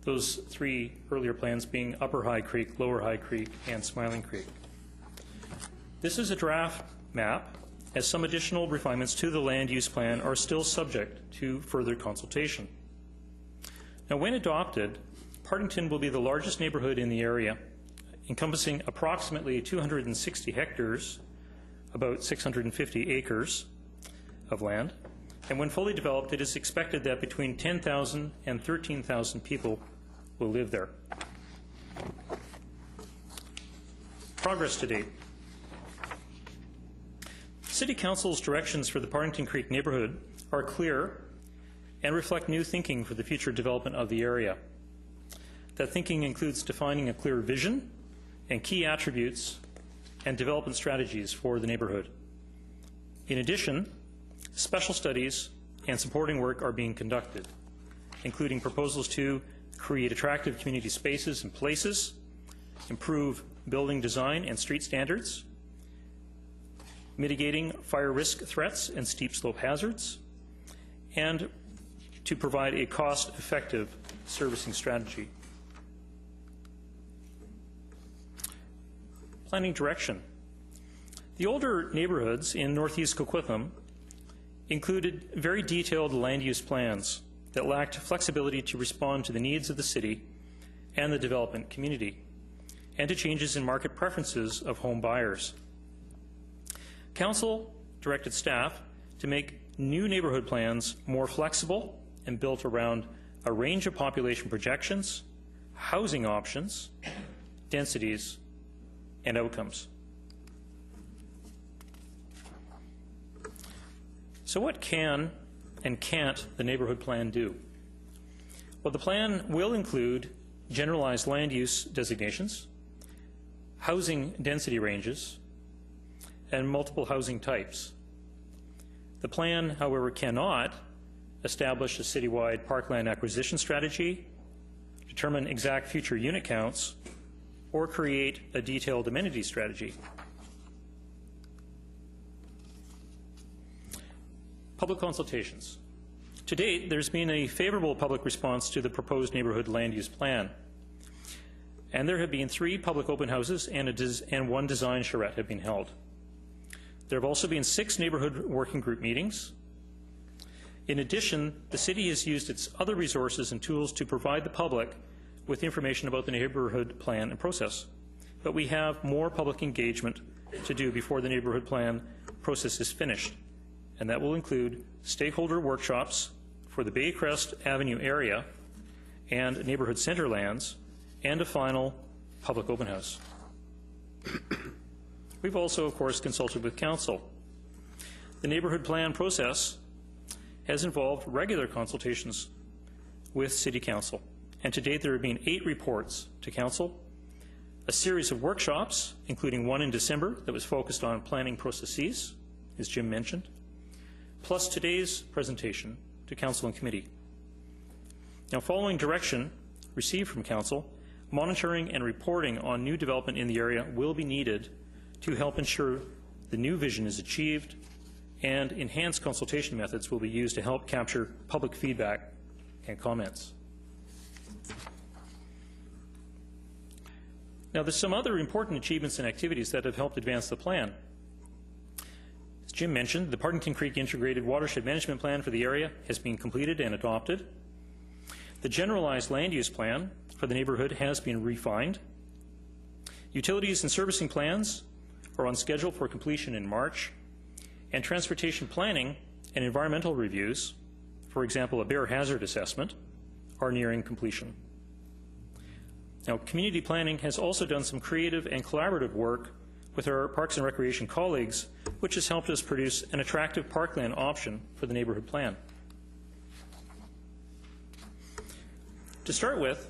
Those three earlier plans being Upper High Creek, Lower High Creek, and Smiling Creek. This is a draft map, as some additional refinements to the land use plan are still subject to further consultation. Now, when adopted, Partington will be the largest neighbourhood in the area, encompassing approximately 260 hectares, about 650 acres of land. And when fully developed, it is expected that between 10,000 and 13,000 people will live there. Progress to date. City Council's directions for the Partington Creek neighbourhood are clear and reflect new thinking for the future development of the area. That thinking includes defining a clear vision and key attributes and development strategies for the neighbourhood. In addition, special studies and supporting work are being conducted, including proposals to create attractive community spaces and places, improve building design and street standards, mitigating fire risk threats and steep slope hazards, and to provide a cost-effective servicing strategy. Planning direction. The older neighborhoods in northeast Coquitlam included very detailed land use plans that lacked flexibility to respond to the needs of the city and the development community, and to changes in market preferences of home buyers. Council directed staff to make new neighbourhood plans more flexible and built around a range of population projections, housing options, densities, and outcomes. So what can and can't the neighbourhood plan do? Well, the plan will include generalized land use designations, housing density ranges, and multiple housing types. The plan, however, cannot establish a citywide parkland acquisition strategy, determine exact future unit counts, or create a detailed amenity strategy. Public consultations. To date, there's been a favorable public response to the proposed neighbourhood land use plan. And there have been 3 public open houses and 1 design charrette have been held. There have also been 6 neighbourhood working group meetings. In addition, the city has used its other resources and tools to provide the public with information about the neighbourhood plan and process. But we have more public engagement to do before the neighbourhood plan process is finished, and that will include stakeholder workshops for the Baycrest Avenue area and neighbourhood centre lands, and a final public open house. We've also, of course, consulted with Council. The neighbourhood plan process has involved regular consultations with City Council, and to date there have been 8 reports to Council, a series of workshops, including one in December that was focused on planning processes, as Jim mentioned, plus today's presentation to Council and Committee. Now, following direction received from Council, monitoring and reporting on new development in the area will be needed to help ensure the new vision is achieved, and enhanced consultation methods will be used to help capture public feedback and comments. Now, there's some other important achievements and activities that have helped advance the plan. As Jim mentioned, the Partington Creek Integrated Watershed Management Plan for the area has been completed and adopted. The generalized land use plan for the neighbourhood has been refined. Utilities and servicing plans are on schedule for completion in March, and transportation planning and environmental reviews, for example, a bear hazard assessment, are nearing completion. Now, community planning has also done some creative and collaborative work with our Parks and Recreation colleagues, which has helped us produce an attractive parkland option for the neighbourhood plan. To start with,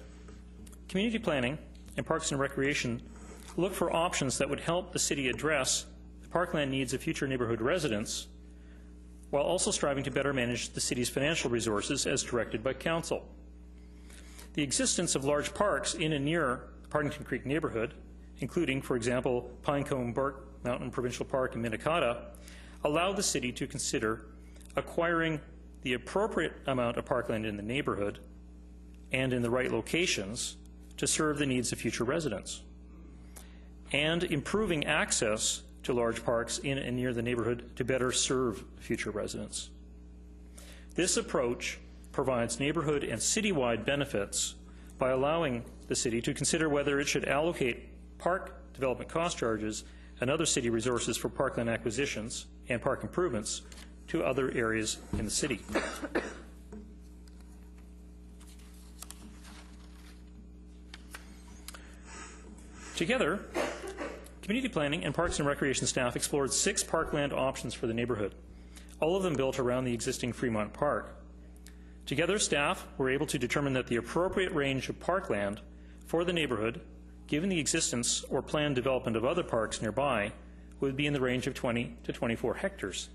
community planning and Parks and Recreation look for options that would help the city address the parkland needs of future neighbourhood residents, while also striving to better manage the city's financial resources as directed by Council. The existence of large parks in and near the Partington Creek neighbourhood, including, for example, Pinecone Burke Mountain Provincial Park in Minnetonka, allow the city to consider acquiring the appropriate amount of parkland in the neighbourhood and in the right locations to serve the needs of future residents, and improving access to large parks in and near the neighbourhood to better serve future residents. This approach provides neighbourhood and citywide benefits by allowing the city to consider whether it should allocate park development cost charges and other city resources for parkland acquisitions and park improvements to other areas in the city. Together, community planning and Parks and Recreation staff explored 6 parkland options for the neighbourhood, all of them built around the existing Fremont Park. Together, staff were able to determine that the appropriate range of parkland for the neighbourhood, given the existence or planned development of other parks nearby, would be in the range of 20 to 24 hectares.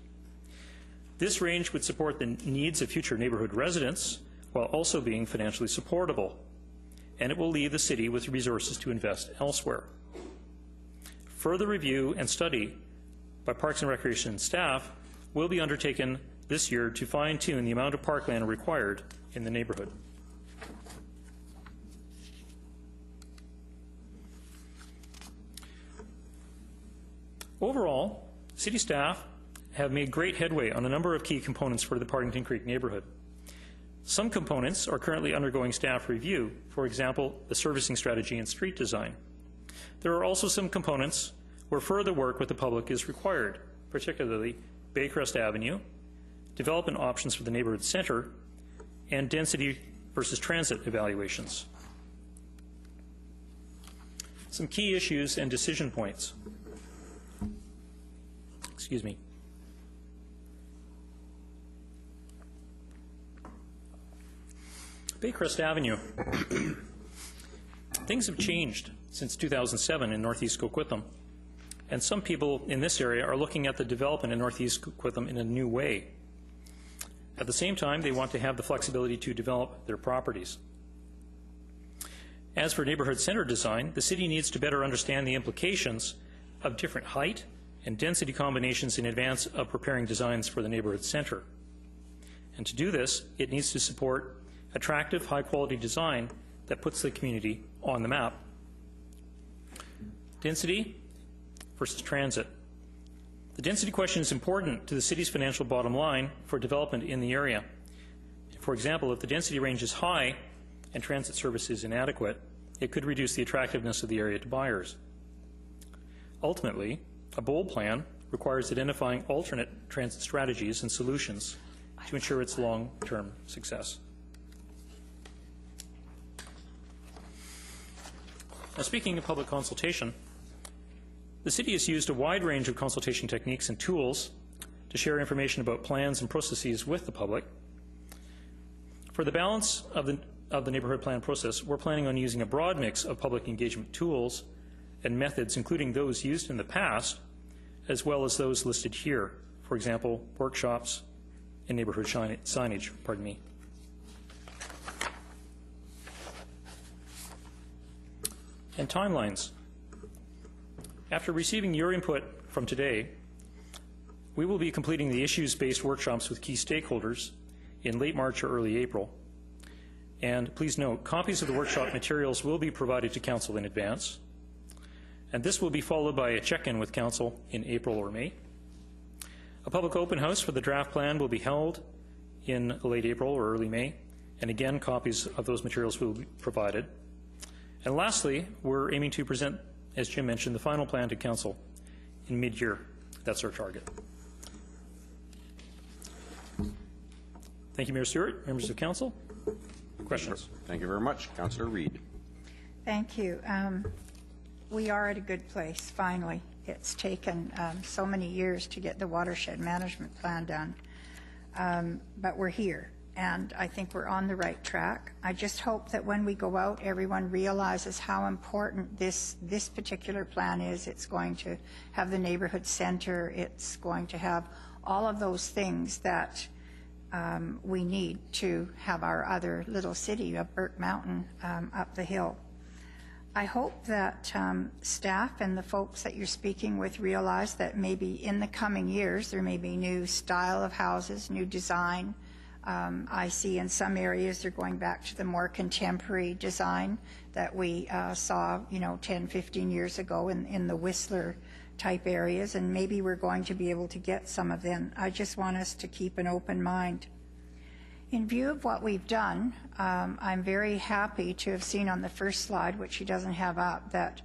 This range would support the needs of future neighbourhood residents while also being financially supportable, and it will leave the city with resources to invest elsewhere. Further review and study by Parks and Recreation staff will be undertaken this year to fine-tune the amount of parkland required in the neighbourhood. Overall, city staff have made great headway on a number of key components for the Partington Creek neighbourhood. Some components are currently undergoing staff review, for example, the servicing strategy and street design. There are also some components where further work with the public is required, particularly Baycrest Avenue, development options for the neighbourhood centre, and density versus transit evaluations. Some key issues and decision points. Excuse me. Baycrest Avenue. Things have changed since 2007 in northeast Coquitlam. And some people in this area are looking at the development in northeast Coquitlam in a new way. At the same time, they want to have the flexibility to develop their properties. As for neighborhood center design, the city needs to better understand the implications of different height and density combinations in advance of preparing designs for the neighborhood center. And to do this, it needs to support attractive, high-quality design that puts the community on the map. Density versus transit. The density question is important to the city's financial bottom line for development in the area. For example, if the density range is high and transit service is inadequate, it could reduce the attractiveness of the area to buyers. Ultimately, a bold plan requires identifying alternate transit strategies and solutions to ensure its long-term success. Now, speaking of public consultation, the city has used a wide range of consultation techniques and tools to share information about plans and processes with the public. For the balance of the neighborhood plan process, we're planning on using a broad mix of public engagement tools and methods, including those used in the past, as well as those listed here. For example, workshops and neighborhood signage, And timelines. After receiving your input from today, we will be completing the issues-based workshops with key stakeholders in late March or early April. And please note, copies of the workshop materials will be provided to Council in advance. And this will be followed by a check-in with Council in April or May. A public open house for the draft plan will be held in late April or early May. And again, copies of those materials will be provided. And lastly, we're aiming to present, as Jim mentioned, the final plan to Council in mid-year. That's our target. Thank you, Mayor Stewart, members of Council. Questions? Thank you very much. Councillor Reid. Thank you. We are at a good place, finally. It's taken so many years to get the watershed management plan done, but we're here, and I think we're on the right track. I just hope that when we go out, everyone realizes how important this particular plan is. It's going to have the neighborhood center. It's going to have all of those things that we need to have our other little city of Burke Mountain up the hill. I hope that staff and the folks that you're speaking with realize that maybe in the coming years there may be new style of houses, new design. I see in some areas they're going back to the more contemporary design that we saw, 10, 15 years ago in the Whistler type areas, and maybe we're going to be able to get some of them. I just want us to keep an open mind. In view of what we've done, I'm very happy to have seen on the first slide, which he doesn't have up, that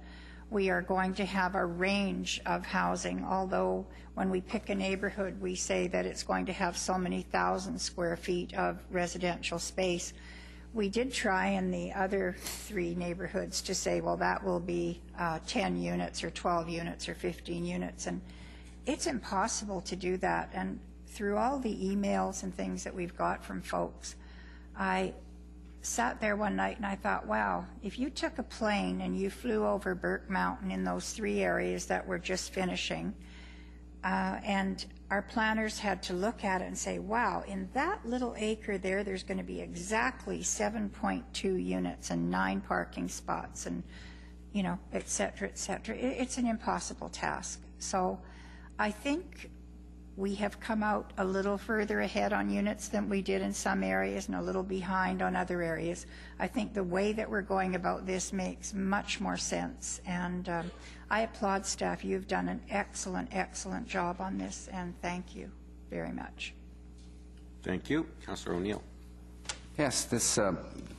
we are going to have a range of housing, although when we pick a neighborhood, we say that it's going to have so many thousand square feet of residential space. We did try in the other 3 neighborhoods to say, well, that will be 10 units or 12 units or 15 units, and it's impossible to do that. And through all the emails and things that we've got from folks, I sat there one night and I thought, wow, if you took a plane and you flew over Burke Mountain in those 3 areas that we're just finishing, and our planners had to look at it and say, wow, in that little acre there, there's going to be exactly 7.2 units and 9 parking spots and, et cetera, et cetera. It's an impossible task. So I think we have come out a little further ahead on units than we did in some areas and a little behind on other areas. I think the way that we're going about this makes much more sense, and I applaud staff. You've done an excellent, excellent job on this, and thank you very much. Thank you. Councillor O'Neill. Yes, this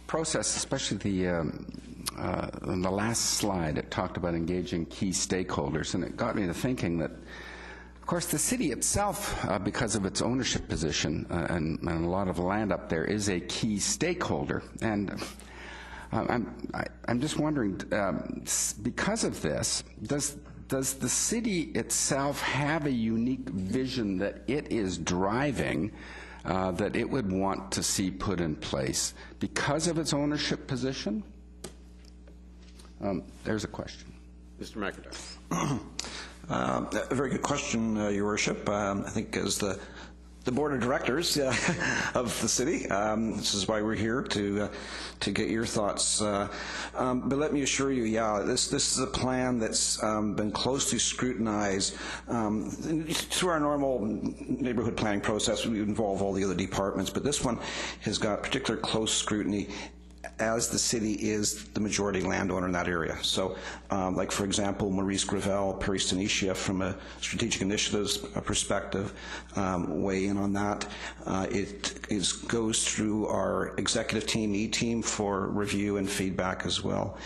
process, especially on the last slide, it talked about engaging key stakeholders, and it got me to thinking that, of course, the city itself, because of its ownership position and a lot of land up there, is a key stakeholder. And I'm just wondering, because of this, does the city itself have a unique vision that it is driving that it would want to see put in place because of its ownership position? There's a question. Mr. McIntyre. A very good question, Your Worship. I think as the board of directors of the city, this is why we're here to get your thoughts. But let me assure you, this is a plan that's been closely scrutinized through our normal neighborhood planning process. We involve all the other departments, but this one has got particular close scrutiny, as the city is the majority landowner in that area. So, like for example, Maurice Gravel, Paris-Tenicia, from a strategic initiatives perspective, weigh in on that. It goes through our executive team, E-team, for review and feedback as well.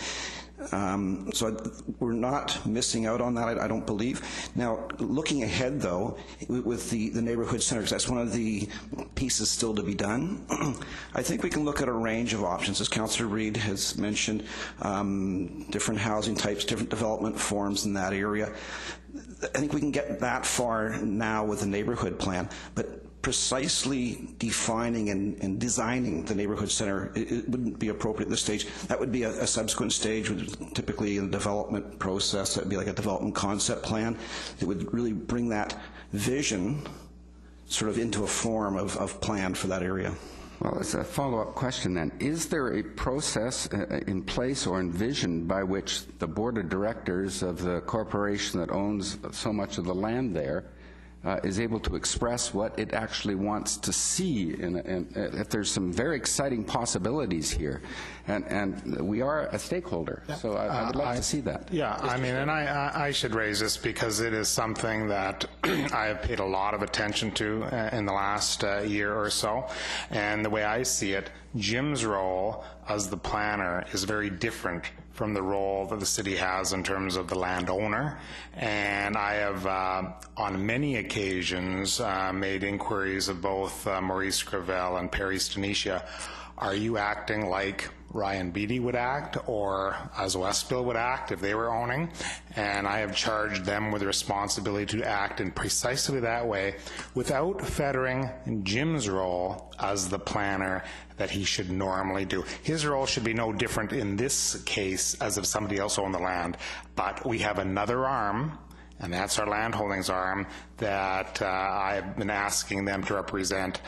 So we're not missing out on that, I don't believe. Now, looking ahead, though, with the neighborhood center, because that's one of the pieces still to be done, I think we can look at a range of options. As Councillor Reid has mentioned, different housing types, different development forms in that area. I think we can get that far now with the neighborhood plan, but precisely defining and designing the neighborhood center, it wouldn't be appropriate at this stage. That would be a subsequent stage, typically in the development process. That would be like a development concept plan that would really bring that vision sort of into a form of plan for that area. Well, as a follow-up question then, is there a process in place or envisioned by which the board of directors of the corporation that owns so much of the land there is able to express what it actually wants to see? If there's some very exciting possibilities here, and we are a stakeholder, so I would like to see that. Yeah, I mean, and I should raise this because it is something that I have paid a lot of attention to in the last year or so, and the way I see it, Jim's role as the planner is very different from the role that the city has in terms of the landowner. And I have, on many occasions, made inquiries of both Maurice Gravel and Paris-Tenicia. Are you acting like Ryan Beatty would act, or as Westville would act if they were owning? And I have charged them with the responsibility to act in precisely that way without fettering Jim's role as the planner that he should normally do. His role should be no different in this case as if somebody else owned the land, but we have another arm, and that's our land holdings arm, that I've been asking them to represent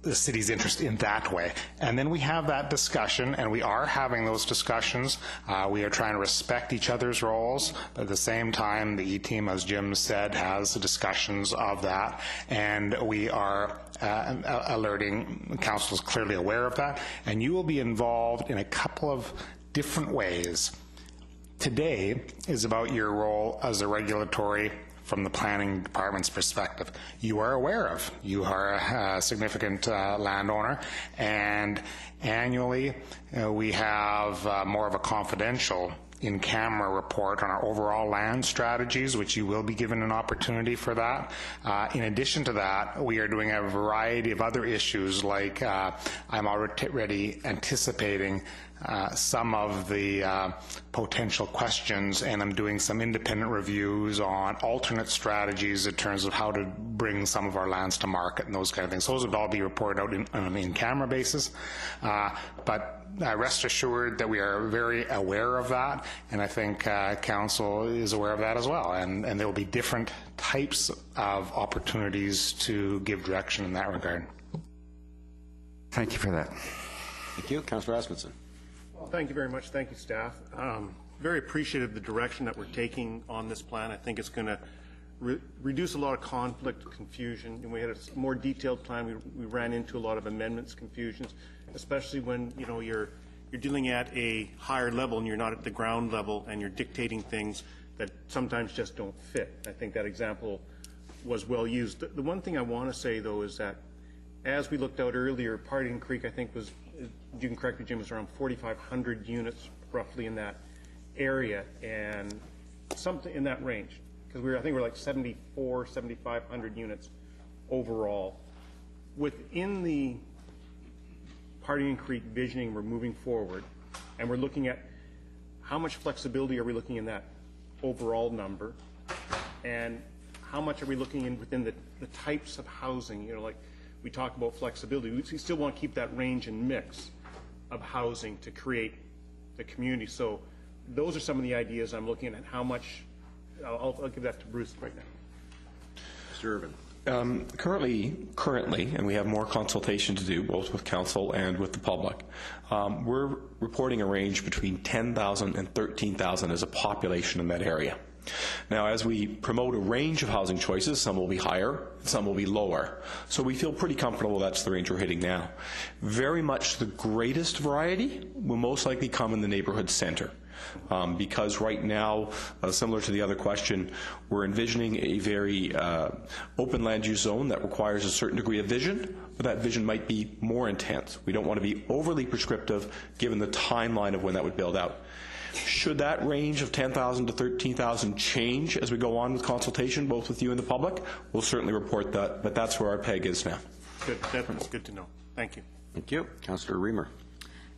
the city's interest in that way. And then we have that discussion, and we are having those discussions. We are trying to respect each other's roles, but at the same time, the E-team, as Jim said, has the discussions of that, and we are alerting, council is clearly aware of that, and you will be involved in a couple of different ways. Today is about your role as a regulatory from the planning department's perspective. You are aware of, you are a significant landowner, and annually we have more of a confidential in-camera report on our overall land strategies, which you will be given an opportunity for that. In addition to that, we are doing a variety of other issues, like I'm already anticipating some of the potential questions, and I'm doing some independent reviews on alternate strategies in terms of how to bring some of our lands to market and those kind of things. Those would all be reported out on an in-camera basis. But rest assured that we are very aware of that, and I think council is aware of that as well. And there will be different types of opportunities to give direction in that regard. Thank you for that. Thank you. Councillor Asmundson. Well, thank you very much. Thank you, staff. Very appreciative of the direction that we're taking on this plan. I think it's going to reduce a lot of conflict, confusion. And we had a more detailed plan. We ran into a lot of amendments, confusions, especially when you're dealing at a higher level and you're not at the ground level and you're dictating things that sometimes just don't fit. I think that example was well used. The one thing I want to say, though, is that as we looked out earlier, Partington Creek, I think, was, you can correct me, Jim, was around 4,500 units roughly in that area, and something in that range, because I think we're like 7,500 units overall. Within the Partington Creek visioning, we're moving forward, and we're looking at how much flexibility are we looking in that overall number, and how much are we looking in within the types of housing, like we talk about flexibility. We still want to keep that range and mix of housing to create the community. So those are some of the ideas I'm looking at. How much? I'll give that to Bruce right now. Mr. Irvin. Currently, and we have more consultation to do, both with council and with the public, we're reporting a range between 10,000 and 13,000 as a population in that area. Now, as we promote a range of housing choices, some will be higher, some will be lower. So we feel pretty comfortable that's the range we're hitting now. Very much the greatest variety will most likely come in the neighborhood center. Because right now, similar to the other question, we're envisioning a very open land use zone that requires a certain degree of vision, but that vision might be more intense. We don't want to be overly prescriptive given the timeline of when that would build out. Should that range of 10,000 to 13,000 change as we go on with consultation, both with you and the public, we'll certainly report that, but that's where our peg is now. Good. That's good to know. Thank you. Thank you. Councillor Reamer.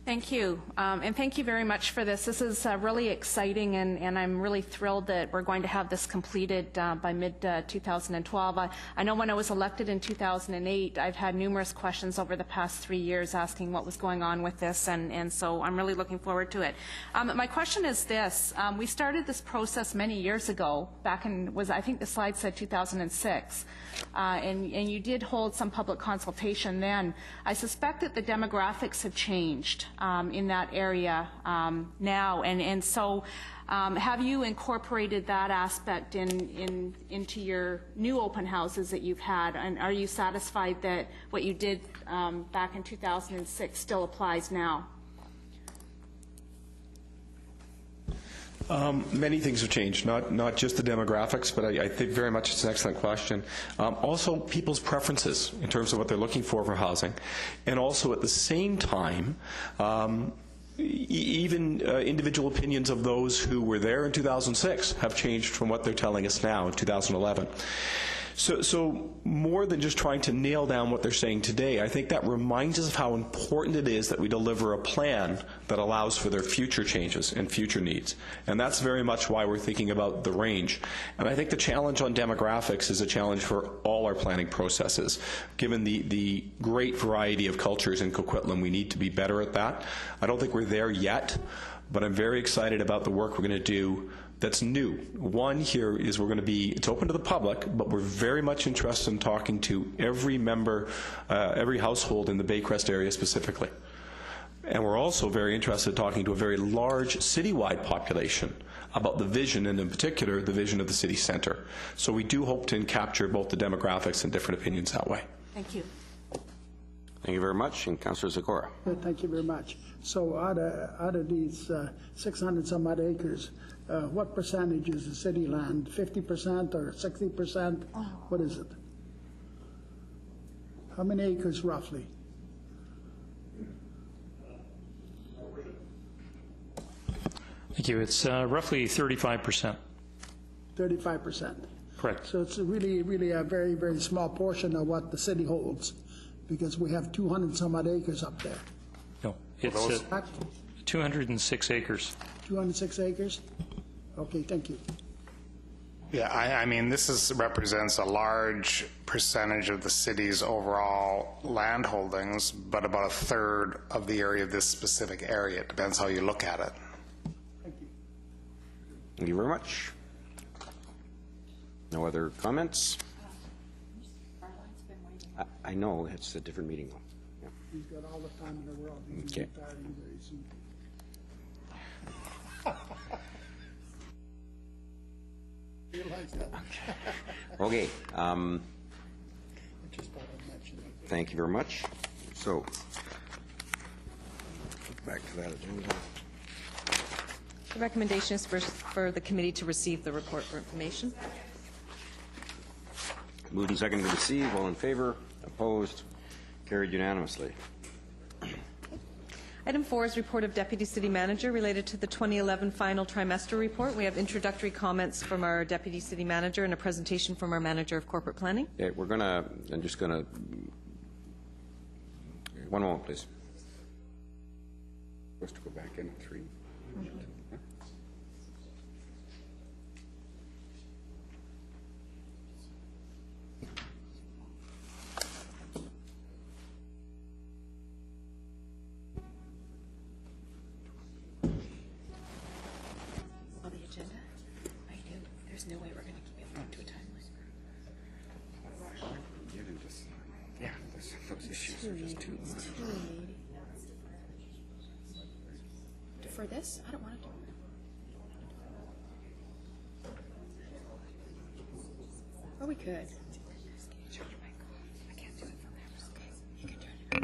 Thank you, and thank you very much for this. This is really exciting, and I'm really thrilled that we're going to have this completed by mid-2012. I know when I was elected in 2008, I've had numerous questions over the past 3 years asking what was going on with this, and so I'm really looking forward to it. My question is this. We started this process many years ago, back in, I think the slide said 2006, and you did hold some public consultation then. I suspect that the demographics have changed in that area now, and so have you incorporated that aspect into your new open houses that you've had, and are you satisfied that what you did back in 2006 still applies now? Many things have changed, not just the demographics, but I think very much it's an excellent question. Also, people's preferences in terms of what they're looking for housing. And also, at the same time, even individual opinions of those who were there in 2006 have changed from what they're telling us now in 2011. So more than just trying to nail down what they're saying today, I think that reminds us of how important it is that we deliver a plan that allows for their future changes and future needs. And that's very much why we're thinking about the range. And I think the challenge on demographics is a challenge for all our planning processes. Given the great variety of cultures in Coquitlam, we need to be better at that. I don't think we're there yet, but I'm very excited about the work we're going to do that's new. One here is it's open to the public, but we're very much interested in talking to every member, every household in the Baycrest area specifically. And we're also very interested in talking to a very large citywide population about the vision, and in particular, the vision of the city center. So we do hope to capture both the demographics and different opinions that way. Thank you. Thank you very much. And Councillor Zakora. Thank you very much. So out of these 600 some odd acres, what percentage is the city land? 50% or 60%? What is it? How many acres roughly? Thank you. It's roughly 35%. 35%. Correct. So it's really a very, very small portion of what the city holds, because we have 200 some odd acres up there. No, it's 206 acres. 206 acres? Okay, thank you. Yeah, I mean, this represents a large percentage of the city's overall land holdings, but about a third of the area of this specific area. It depends how you look at it. Thank you. Thank you very much. No other comments? I know, it's a different meeting. Yeah. He's got all the time in the world. He's okay. retiring very soon. Okay. Thank you very much. So, back to that agenda. The recommendation is for the committee to receive the report for information. Moved and seconded to receive. All in favor? Opposed? Carried unanimously. Item 4 is report of Deputy City Manager related to the 2011 final trimester report. We have introductory comments from our Deputy City Manager and a presentation from our Manager of Corporate Planning. Okay, I'm just going to, one moment, please. Supposed to go back in 3. 280. For this? I don't want to do it. Or we could. I can't do it from there. Okay, you can turn it on.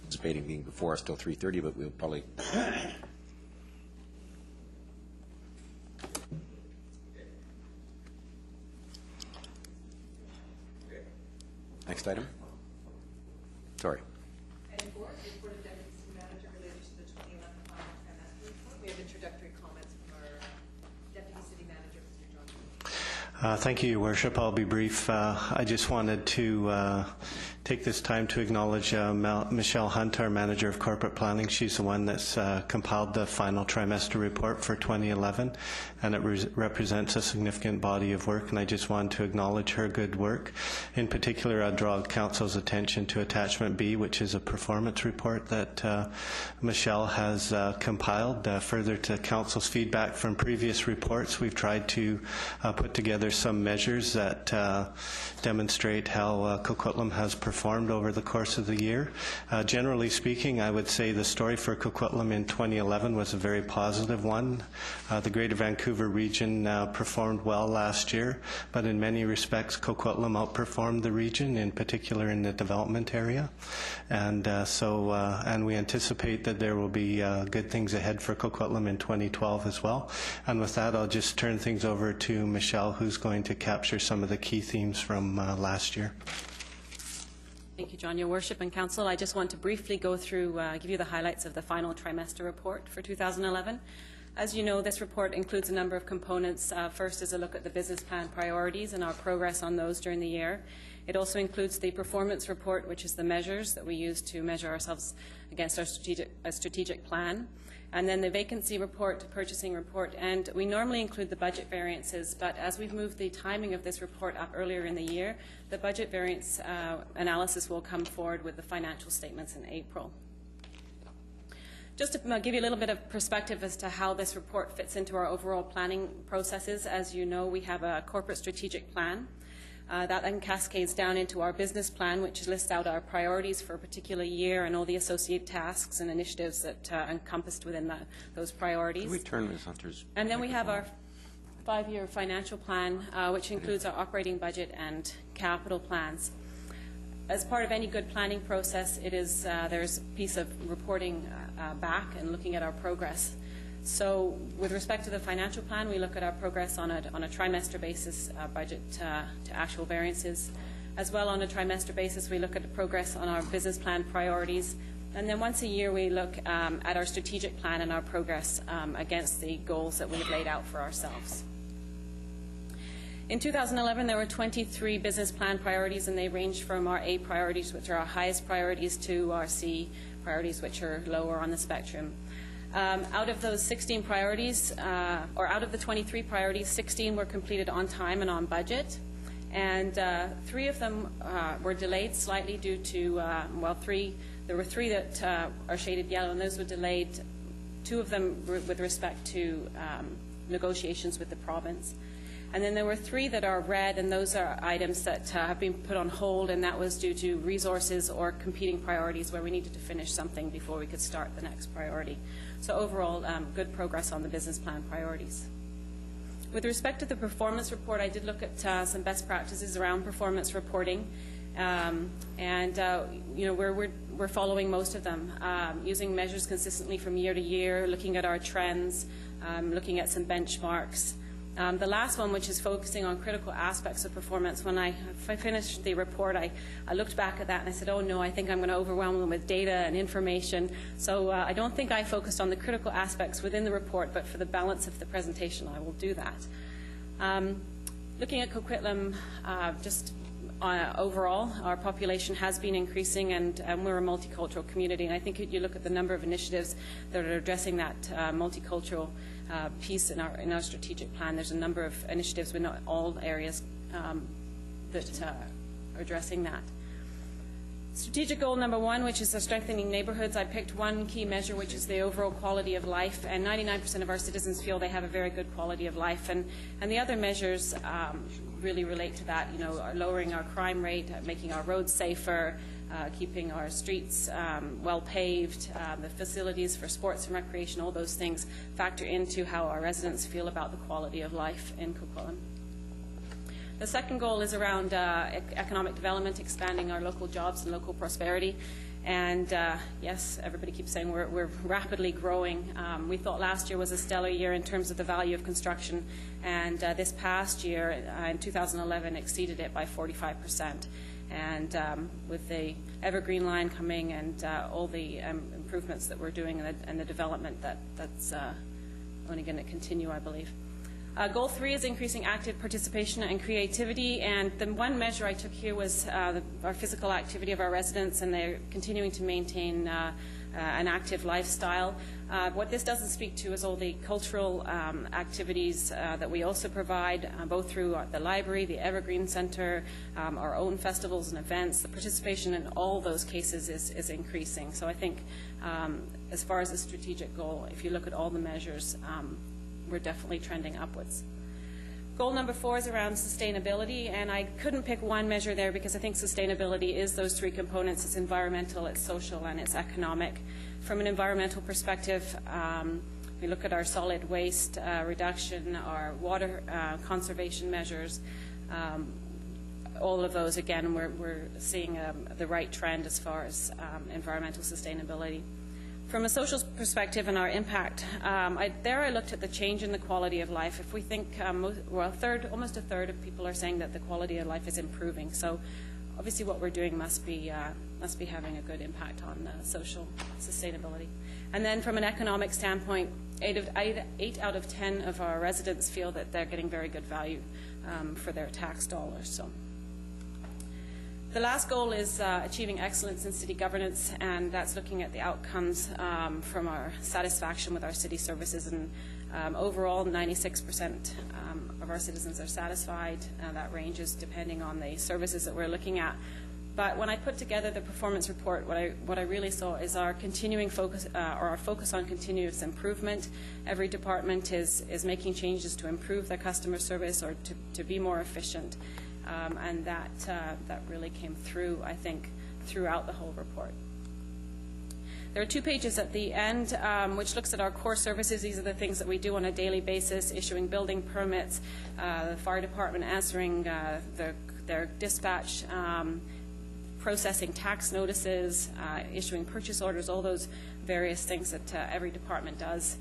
Anticipating being before us till 3:30, but we'll probably. Next item. Sorry. Item 4, report of Deputy City Manager related to the 2011 final trimester report. We have introductory comments from our Deputy City Manager, Mr. Juoksu. Thank you, Your Worship. I'll be brief. I just wanted to take this time to acknowledge Michelle Hunt, our Manager of Corporate Planning. She's the one that's compiled the final trimester report for 2011, and it represents a significant body of work, and I just want to acknowledge her good work. In particular, I'd draw Council's attention to Attachment B, which is a performance report that Michelle has compiled. Further to Council's feedback from previous reports, we've tried to put together some measures that demonstrate how Coquitlam has performed over the course of the year. Generally speaking, I would say the story for Coquitlam in 2011 was a very positive one. The Greater Vancouver region performed well last year, but in many respects Coquitlam outperformed the region, in particular in the development area. And and we anticipate that there will be good things ahead for Coquitlam in 2012 as well. And with that, I'll just turn things over to Michelle, who's going to capture some of the key themes from last year. Thank you, John. Your Worship and Council, I just want to briefly go through, give you the highlights of the final trimester report for 2011. As you know, this report includes a number of components. First is a look at the business plan priorities and our progress on those during the year. It also includes the performance report, which is the measures that we use to measure ourselves against our strategic plan. And then the vacancy report, purchasing report, and we normally include the budget variances, but as we've moved the timing of this report up earlier in the year, the budget variance analysis will come forward with the financial statements in April. Just to give you a little bit of perspective as to how this report fits into our overall planning processes, as you know, we have a corporate strategic plan. That then cascades down into our business plan, which lists out our priorities for a particular year and all the associated tasks and initiatives that encompassed within those priorities. Can we turn Ms. Hunter's And then we have our 5-year financial plan, which includes our operating budget and capital plans. As part of any good planning process, there's a piece of reporting back and looking at our progress. So with respect to the financial plan, we look at our progress on a trimester basis, budget to actual variances. As well, on a trimester basis, we look at the progress on our business plan priorities. And then once a year, we look at our strategic plan and our progress against the goals that we've laid out for ourselves. In 2011, there were 23 business plan priorities, and they ranged from our A priorities, which are our highest priorities, to our C priorities, which are lower on the spectrum. Out of those 16 priorities, or out of the 23 priorities, 16 were completed on time and on budget. And 3 of them were delayed slightly due to, there were 3 that are shaded yellow, and those were delayed, 2 of them with respect to negotiations with the province. And then there were 3 that are red, and those are items that have been put on hold, and that was due to resources or competing priorities where we needed to finish something before we could start the next priority. So overall, good progress on the business plan priorities. With respect to the performance report, I did look at some best practices around performance reporting, we're following most of them, using measures consistently from year to year, looking at our trends, looking at some benchmarks. The last one, which is focusing on critical aspects of performance, when I finished the report, I looked back at that and I said, oh no, I think I'm going to overwhelm them with data and information. So I don't think I focused on the critical aspects within the report, but for the balance of the presentation, I will do that. Looking at Coquitlam, just overall, our population has been increasing, and we're a multicultural community. And I think if you look at the number of initiatives that are addressing that multicultural piece in our strategic plan, there's a number of initiatives, but not all areas that are addressing that. Strategic goal number 1, which is strengthening neighbourhoods, I picked one key measure, which is the overall quality of life, and 99% of our citizens feel they have a very good quality of life. And the other measures really relate to that, you know, lowering our crime rate, making our roads safer, keeping our streets well paved, the facilities for sports and recreation, all those things factor into how our residents feel about the quality of life in Coquitlam. The second goal is around economic development, expanding our local jobs and local prosperity. And yes, everybody keeps saying we're rapidly growing. We thought last year was a stellar year in terms of the value of construction, and this past year, in 2011, exceeded it by 45%. And with the Evergreen line coming and all the improvements that we're doing and the development, that's only going to continue, I believe. Goal 3 is increasing active participation and creativity, and the one measure I took here was our physical activity of our residents, and they're continuing to maintain an active lifestyle. What this doesn't speak to is all the cultural activities that we also provide, both through the library, the Evergreen Centre, our own festivals and events. The participation in all those cases is increasing. So I think as far as the strategic goal, if you look at all the measures, we're definitely trending upwards. Goal number 4 is around sustainability, and I couldn't pick one measure there because I think sustainability is those 3 components. It's environmental, it's social, and it's economic. From an environmental perspective, we look at our solid waste reduction, our water conservation measures, all of those, again, we're seeing the right trend as far as environmental sustainability. From a social perspective and our impact, I looked at the change in the quality of life. If we think, almost a third of people are saying that the quality of life is improving. So obviously what we're doing must be having a good impact on social sustainability. And then from an economic standpoint, 8 out of 10 of our residents feel that they're getting very good value for their tax dollars. So the last goal is achieving excellence in city governance, and that's looking at the outcomes from our satisfaction with our city services. And overall, 96% of our citizens are satisfied. That ranges depending on the services that we're looking at. But when I put together the performance report, what I really saw is our continuing focus, or our focus on continuous improvement. Every department is making changes to improve their customer service or to be more efficient. And that really came through, I think, throughout the whole report. There are 2 pages at the end which looks at our core services. These are the things that we do on a daily basis: issuing building permits, the fire department answering their dispatch, processing tax notices, issuing purchase orders, all those various things that every department does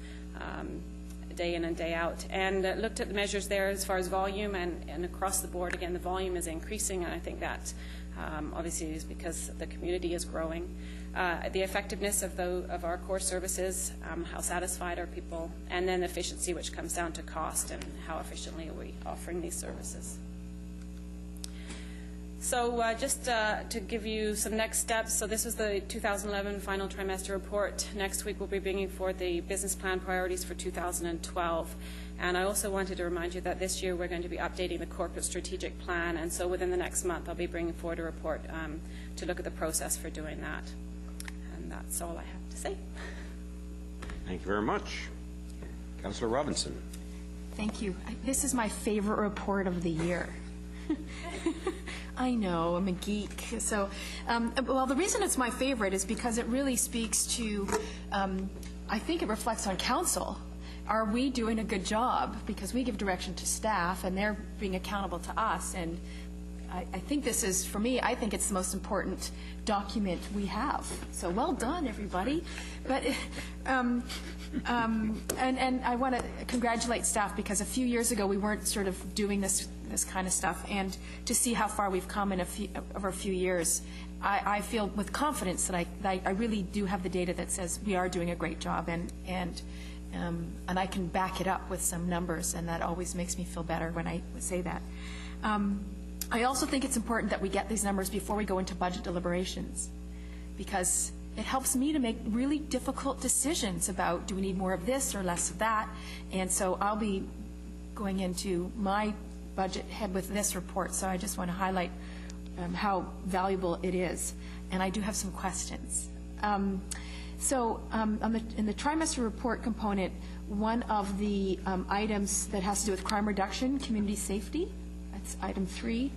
day in and day out. And looked at the measures there as far as volume, and across the board, again, the volume is increasing, and I think that obviously is because the community is growing. The effectiveness of our core services, how satisfied are people, and then efficiency, which comes down to cost and how efficiently are we offering these services. So just to give you some next steps, so this was the 2011 final trimester report. Next week we'll be bringing forward the business plan priorities for 2012. And I also wanted to remind you that this year we're going to be updating the corporate strategic plan, and so within the next month I'll be bringing forward a report to look at the process for doing that. And that's all I have to say. Thank you very much. Councillor Robinson. Thank you. This is my favorite report of the year. I know, I'm a geek. So, well, the reason it's my favorite is because it really speaks to, I think it reflects on council. Are we doing a good job? Because we give direction to staff, and they're being accountable to us. And I think this is, for me, I think it's the most important document we have. So well done, everybody. But, and I want to congratulate staff, because a few years ago we weren't sort of doing this kind of stuff, and to see how far we've come in over a few years, I feel with confidence that I really do have the data that says we are doing a great job, and I can back it up with some numbers, and that always makes me feel better when I say that. I also think it's important that we get these numbers before we go into budget deliberations, because it helps me to make really difficult decisions about, do we need more of this or less of that? And so I'll be going into my budget head with this report, so I just want to highlight how valuable it is. And I do have some questions. In the trimester report component, one of the items that has to do with crime reduction, community safety, that's item 3.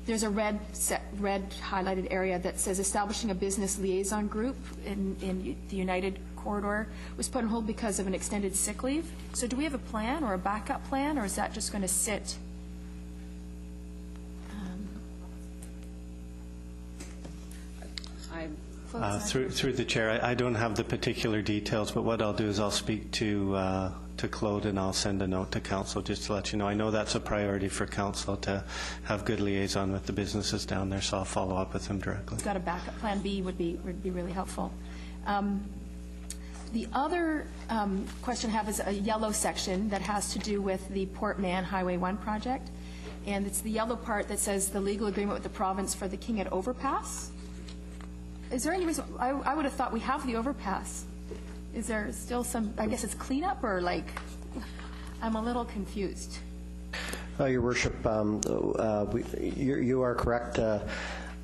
There's a red highlighted area that says establishing a business liaison group in the United Corridor was put on hold because of an extended sick leave. So do we have a plan or a backup plan, or is that just going to sit? Through the chair, I don't have the particular details, but what I'll do is I'll speak to Claude and I'll send a note to council just to let you know. I know that's a priority for council to have good liaison with the businesses down there, so I'll follow up with them directly. Got a backup plan B would be really helpful. The other question I have is a yellow section that has to do with the Port Mann Highway 1 project, and it's the yellow part that says the legal agreement with the province for the King Ed overpass. Is there any reason? I would have thought we have the overpass. Is there still some, I guess it's cleanup, or like, I'm a little confused. Your Worship, you are correct.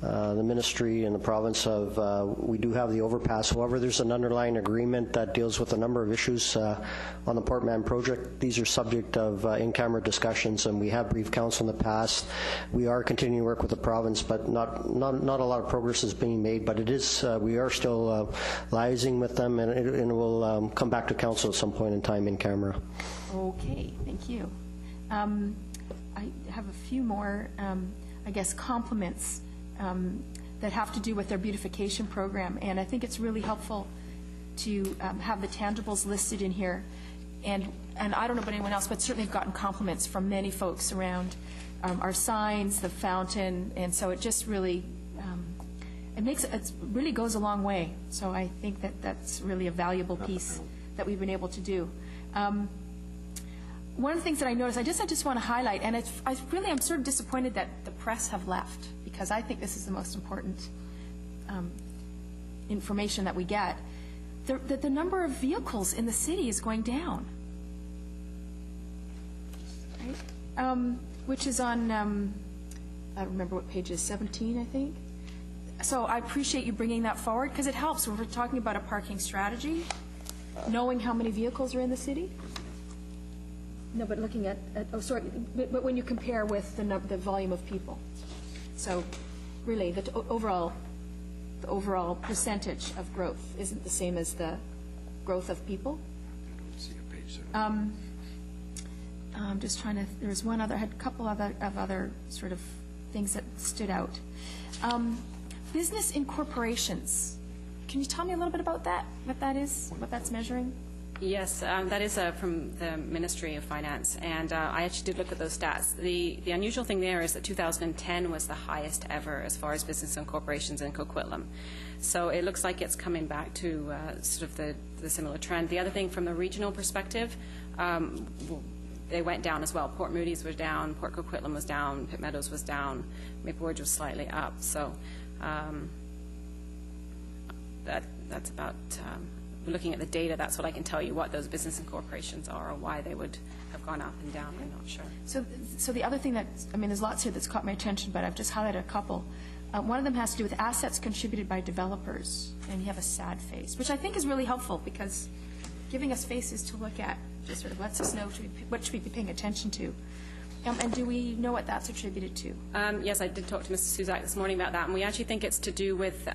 The ministry and the province we do have the overpass. However, there's an underlying agreement that deals with a number of issues on the Port Mann project. These are subject of in-camera discussions, and we have briefed council in the past. We are continuing to work with the province, but not a lot of progress is being made. But it is we are still liaising with them, and it will come back to council at some point in time in camera. Okay, thank you. I have a few more, I guess, compliments that have to do with their beautification program, and I think it's really helpful to have the tangibles listed in here. And I don't know about anyone else, but certainly I've gotten compliments from many folks around our signs, the fountain, and so it just really it really goes a long way. So I think that's really a valuable piece that we've been able to do. One of the things that I noticed, I just want to highlight, and I'm sort of disappointed that the press have left, because I think this is the most important information that we get, that the number of vehicles in the city is going down, right? Which is on, I don't remember what page it is, 17, I think. So I appreciate you bringing that forward, because it helps when we're talking about a parking strategy, knowing how many vehicles are in the city. No, but looking at but when you compare with the volume of people. So really, the overall percentage of growth isn't the same as the growth of people. I'm just trying to, there was one other, I had a couple of other sort of things that stood out. Business incorporations. Can you tell me a little bit about that, what that is, what that's measuring? Yes, that is from the Ministry of Finance, and I actually did look at those stats. The unusual thing there is that 2010 was the highest ever as far as business and corporations in Coquitlam. So it looks like it's coming back to sort of the similar trend. The other thing from the regional perspective, they went down as well. Port Moody's was down, Port Coquitlam was down, Pitt Meadows was down, Maple Ridge was slightly up. So that's about... looking at the data, that's what I can tell you, what those business and corporations are, or why they would have gone up and down. I'm not sure. So the other thing that, I mean, there's lots here that's caught my attention, but I've just highlighted a couple. One of them has to do with assets contributed by developers, and you have a sad face, which I think is really helpful, because giving us faces to look at just sort of lets us know what should we be paying attention to. And do we know what that's attributed to? Yes, I did talk to Mr. Suzak this morning about that, and we actually think it's to do with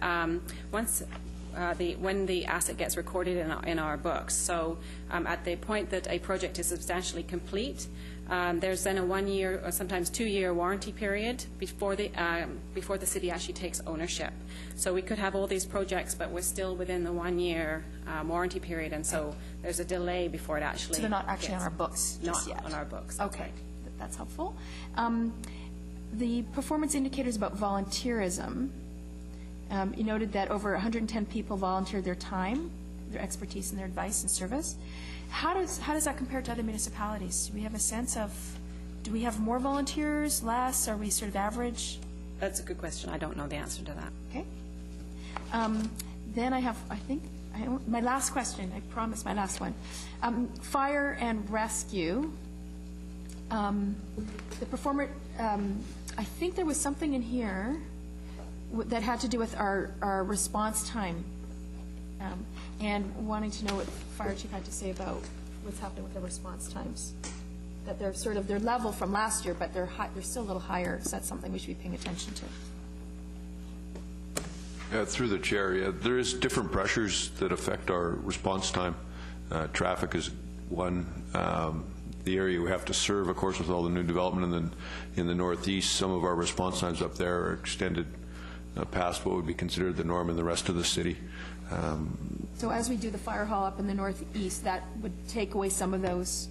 when the asset gets recorded in our books. So at the point that a project is substantially complete, there's then a 1-year or sometimes 2-year warranty period before the city actually takes ownership. So we could have all these projects, but we're still within the 1-year warranty period, and so there's a delay before it actually. So they're not actually on our books just yet. Not on our books. Okay, that's helpful. The performance indicators about volunteerism. You noted that over 110 people volunteered their time, their expertise, and their advice and service. How does that compare to other municipalities? Do we have a sense of do we have more volunteers, less? Are we sort of average? That's a good question. I don't know the answer to that. Okay. Then I have, my last question. I promise my last one. Fire and rescue. The performer, I think there was something in here that had to do with our response time, and wanting to know what the fire chief had to say about what's happening with the response times. That they're level from last year, but they're still a little higher. So that's something we should be paying attention to. Through the chair, yeah, there is different pressures that affect our response time. Traffic is one. The area we have to serve, of course, with all the new development in the northeast, some of our response times up there are extended past what would be considered the norm in the rest of the city. So as we do the fire hall up in the northeast, that would take away some of those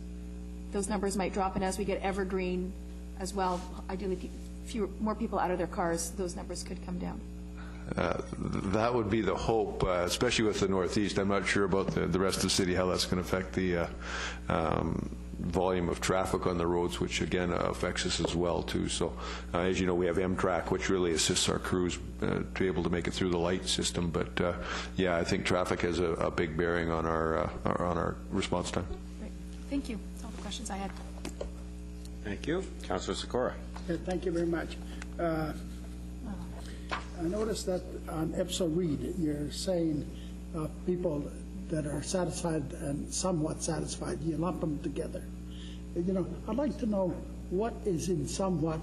numbers might drop, and as we get evergreen as well, ideally more people out of their cars, those numbers could come down. That would be the hope, especially with the northeast. I'm not sure about the rest of the city, how that's going to affect the volume of traffic on the roads, which again affects us as well too. So as you know, we have M-Track, which really assists our crews to be able to make it through the light system. But yeah, I think traffic has a big bearing on our response time. Great. Thank you. That's all the questions I had. Thank you. Councillor Sikora. Thank you very much. I noticed that on episode read, you're saying people that are satisfied and somewhat satisfied, you lump them together. You know, I'd like to know what is in somewhat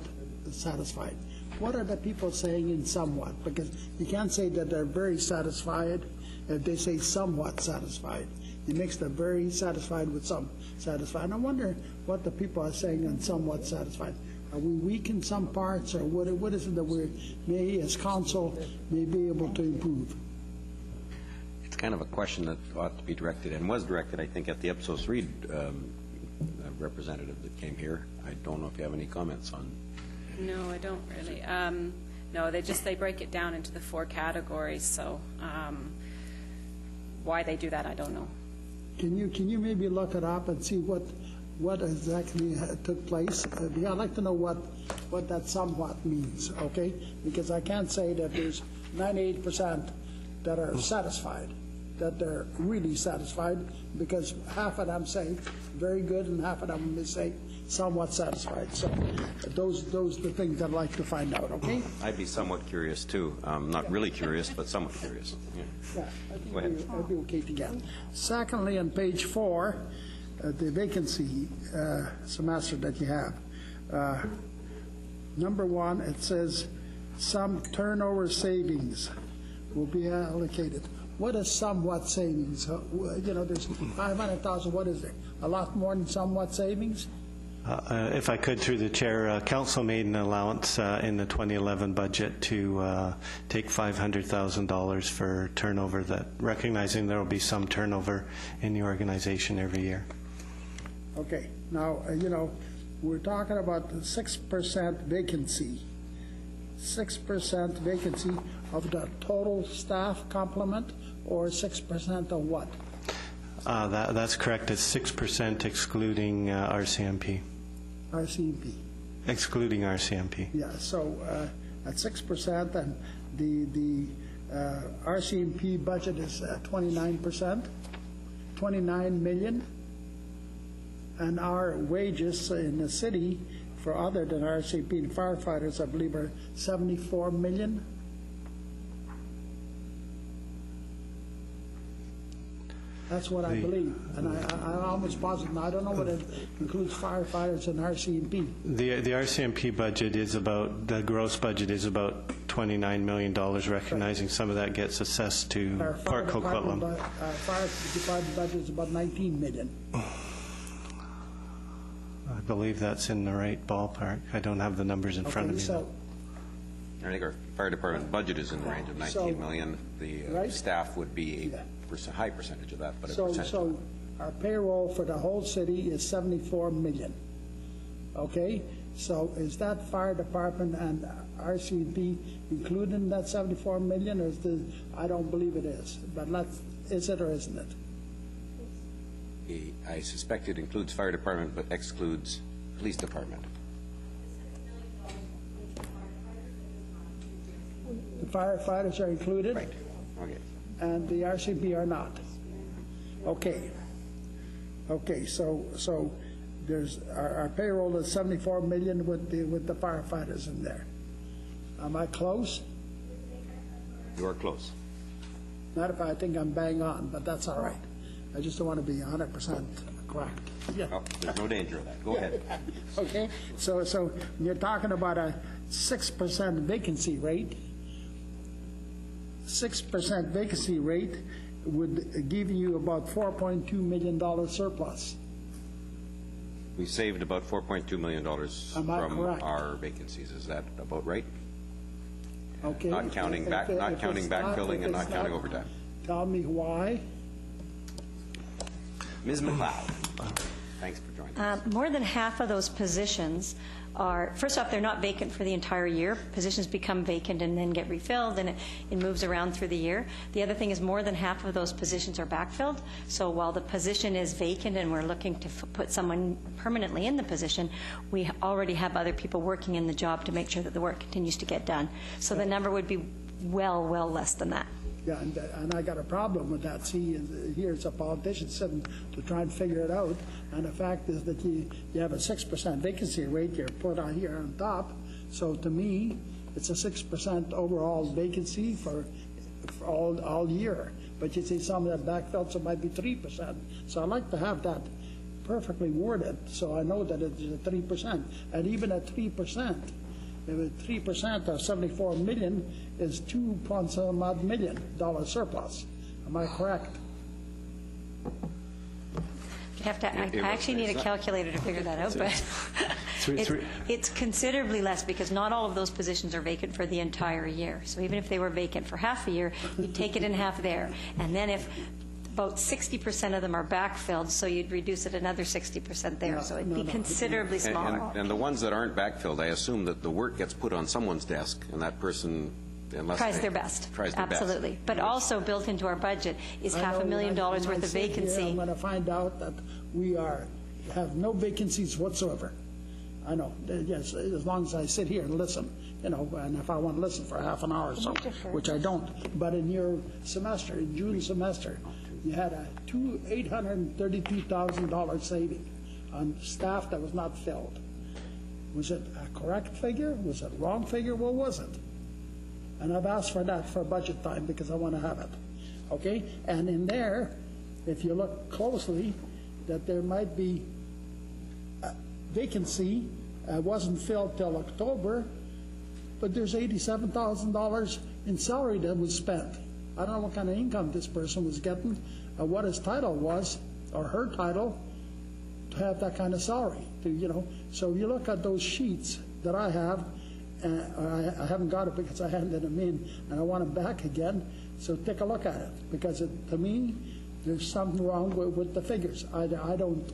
satisfied. What are the people saying in somewhat? Because you can't say that they're very satisfied if they say somewhat satisfied. It makes them very satisfied with some satisfied. And I wonder what the people are saying on somewhat satisfied. Are we weak in some parts, or what is it that we may, as council, may be able to improve? It's kind of a question that ought to be directed, and was directed, I think, at the Ipsos Reid representative that came here. I don't know if you have any comments on. No, I don't really. No, they break it down into the 4 categories. So why they do that, I don't know. Can you maybe look it up and see what exactly took place? I'd like to know what that somewhat means, okay? Because I can't say that there's 98% that are satisfied, that they're really satisfied, because half of them say very good and half of them may say somewhat satisfied. So those are the things I'd like to find out, okay? I'd be somewhat curious too. Not really curious, but somewhat curious. Yeah, I think I'd be okay to get. Secondly, on page 4, the vacancy semester that you have. Number 1, it says some turnover savings will be allocated. What is somewhat savings? You know, there's 500,000. What is there? A lot more than somewhat savings? If I could, through the chair, council made an allowance in the 2011 budget to take $500,000 for turnover, that recognizing there will be some turnover in the organization every year. Okay. Now, you know, we're talking about the 6% vacancy. 6% vacancy of the total staff complement, or 6% of what? That's correct. It's 6% excluding RCMP. RCMP. Excluding RCMP. Yeah. So at 6%, and the RCMP budget is 29%, 29 million, and our wages in the city for other than RCMP and firefighters, I believe, are 74 million. That's what I believe, and I'm almost positive. Now, I don't know what it includes firefighters and RCMP. The RCMP budget is about, the gross budget is about $29 million, recognizing some of that gets assessed to Port Coquitlam. Our fire department budget is about 19 million. I believe that's in the right ballpark. I don't have the numbers in front of me. So, I think our fire department budget is in the range of 19 million. The staff would be a high percentage of that, but so our payroll for the whole city is 74 million. Okay, so is that fire department and RCMP included in that 74 million, or is I don't believe it is, but is it or isn't it? I suspect it includes fire department, but excludes police department. The firefighters are included? Right. Okay. And the RCP are not? Okay. Okay, so there's, our payroll is $74 million with the firefighters in there. Am I close? You are close. Not if I think I'm bang on, but that's all right. I just don't want to be 100% correct. Yeah. Oh, there's no danger of that. Go ahead. Okay, so you're talking about a 6% vacancy rate. 6% vacancy rate would give you about $4.2 million surplus. We saved about $4.2 million from our vacancies. Is that about right? Okay. Not counting backfilling and not counting overtime. Tell me why. Ms. McLeod, thanks for joining us. More than half of those positions are, first off, they're not vacant for the entire year. Positions become vacant and then get refilled, and it moves around through the year. The other thing is more than half of those positions are backfilled. So while the position is vacant and we're looking to put someone permanently in the position, we already have other people working in the job to make sure that the work continues to get done. So the number would be well less than that. Yeah, and I got a problem with that. See, here's a politician sitting to try and figure it out, and the fact is that you have a 6% vacancy rate you're put on here on top. So to me, it's a 6% overall vacancy for all year. But you see some of that backfilled, so it might be 3%. So I'd like to have that perfectly worded, so I know that it's a 3%. And even at 3%, 3% of $74 million is $2.7 million surplus. Am I correct? You have to. I actually need a calculator to figure that out, but it's considerably less because not all of those positions are vacant for the entire year. So even if they were vacant for half a year, you'd take it in half there, and then if about 60% of them are backfilled, so you'd reduce it another 60% there. So it'd be considerably smaller. And the ones that aren't backfilled, I assume that the work gets put on someone's desk, and that person, tries their best. Absolutely. Best. But also built into our budget is $500,000 worth of vacancy. I'm going to find out that we have no vacancies whatsoever. I know. Yes, as long as I sit here and listen, and if I want to listen for half an hour or so, which I don't. But in your semester, in June semester, you had a $832,000 saving on staff that was not filled. Was it a correct figure? Was it a wrong figure? What was it? And I've asked for that for budget time because I want to have it. Okay? And in there, if you look closely, that there might be a vacancy wasn't filled till October, but there's $87,000 in salary that was spent. I don't know what kind of income this person was getting, what his title was, or her title, to have that kind of salary. So if you look at those sheets that I have, I haven't got it because I handed them in, and I want them back again. So take a look at it, because to me, there's something wrong with the figures. I don't.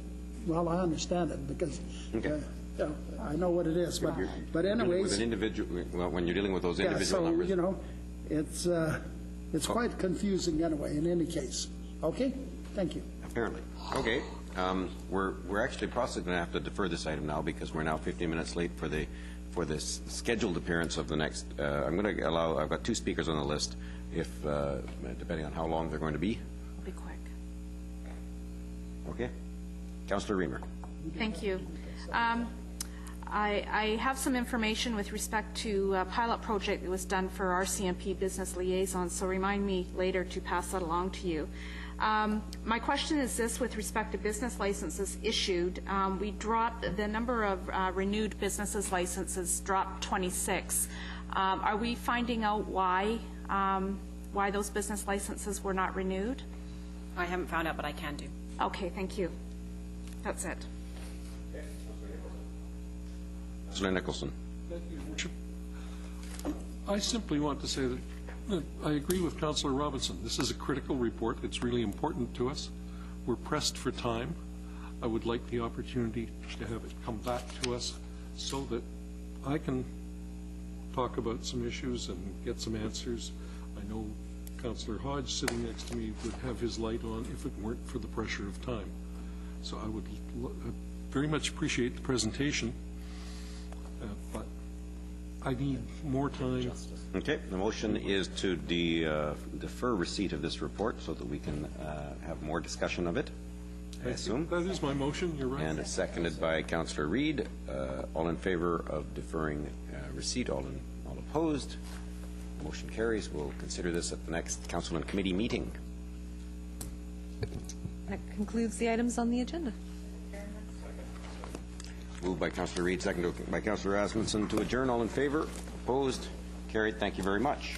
Well, I understand it because I know what it is. But anyways, with an individual, when you're dealing with those individual numbers, it's quite confusing anyway. In any case, okay. Thank you. Apparently, okay. We're actually possibly going to have to defer this item now because we're now 15 minutes late for the scheduled appearance of the next. I'm going to allow. I've got two speakers on the list. If depending on how long they're going to be. I'll be quick. Okay, Councillor Reamer. Thank you. I have some information with respect to a pilot project that was done for RCMP Business Liaison, so remind me later to pass that along to you. My question is this: with respect to business licenses issued, we dropped the number of renewed businesses licenses dropped 26. Are we finding out why those business licenses were not renewed? I haven't found out, but I can do. Okay, thank you. That's it. Councillor Nicholson. Thank you, Your Worship. I simply want to say that I agree with Councillor Robinson. This is a critical report. It's really important to us. We're pressed for time. I would like the opportunity to have it come back to us so that I can talk about some issues and get some answers. I know Councillor Hodge sitting next to me would have his light on if it weren't for the pressure of time. So I would very much appreciate the presentation, but I need more time. Okay, the motion is to defer receipt of this report so that we can have more discussion of it, I assume. That is my motion, you're right. And it's seconded by Councillor Reid. All in favor of deferring receipt, all opposed. Motion carries. We'll consider this at the next Council and Committee meeting. That concludes the items on the agenda. Moved by Councillor Reid, seconded by Councillor Rasmussen to adjourn. All in favor? Opposed? Carried. Thank you very much.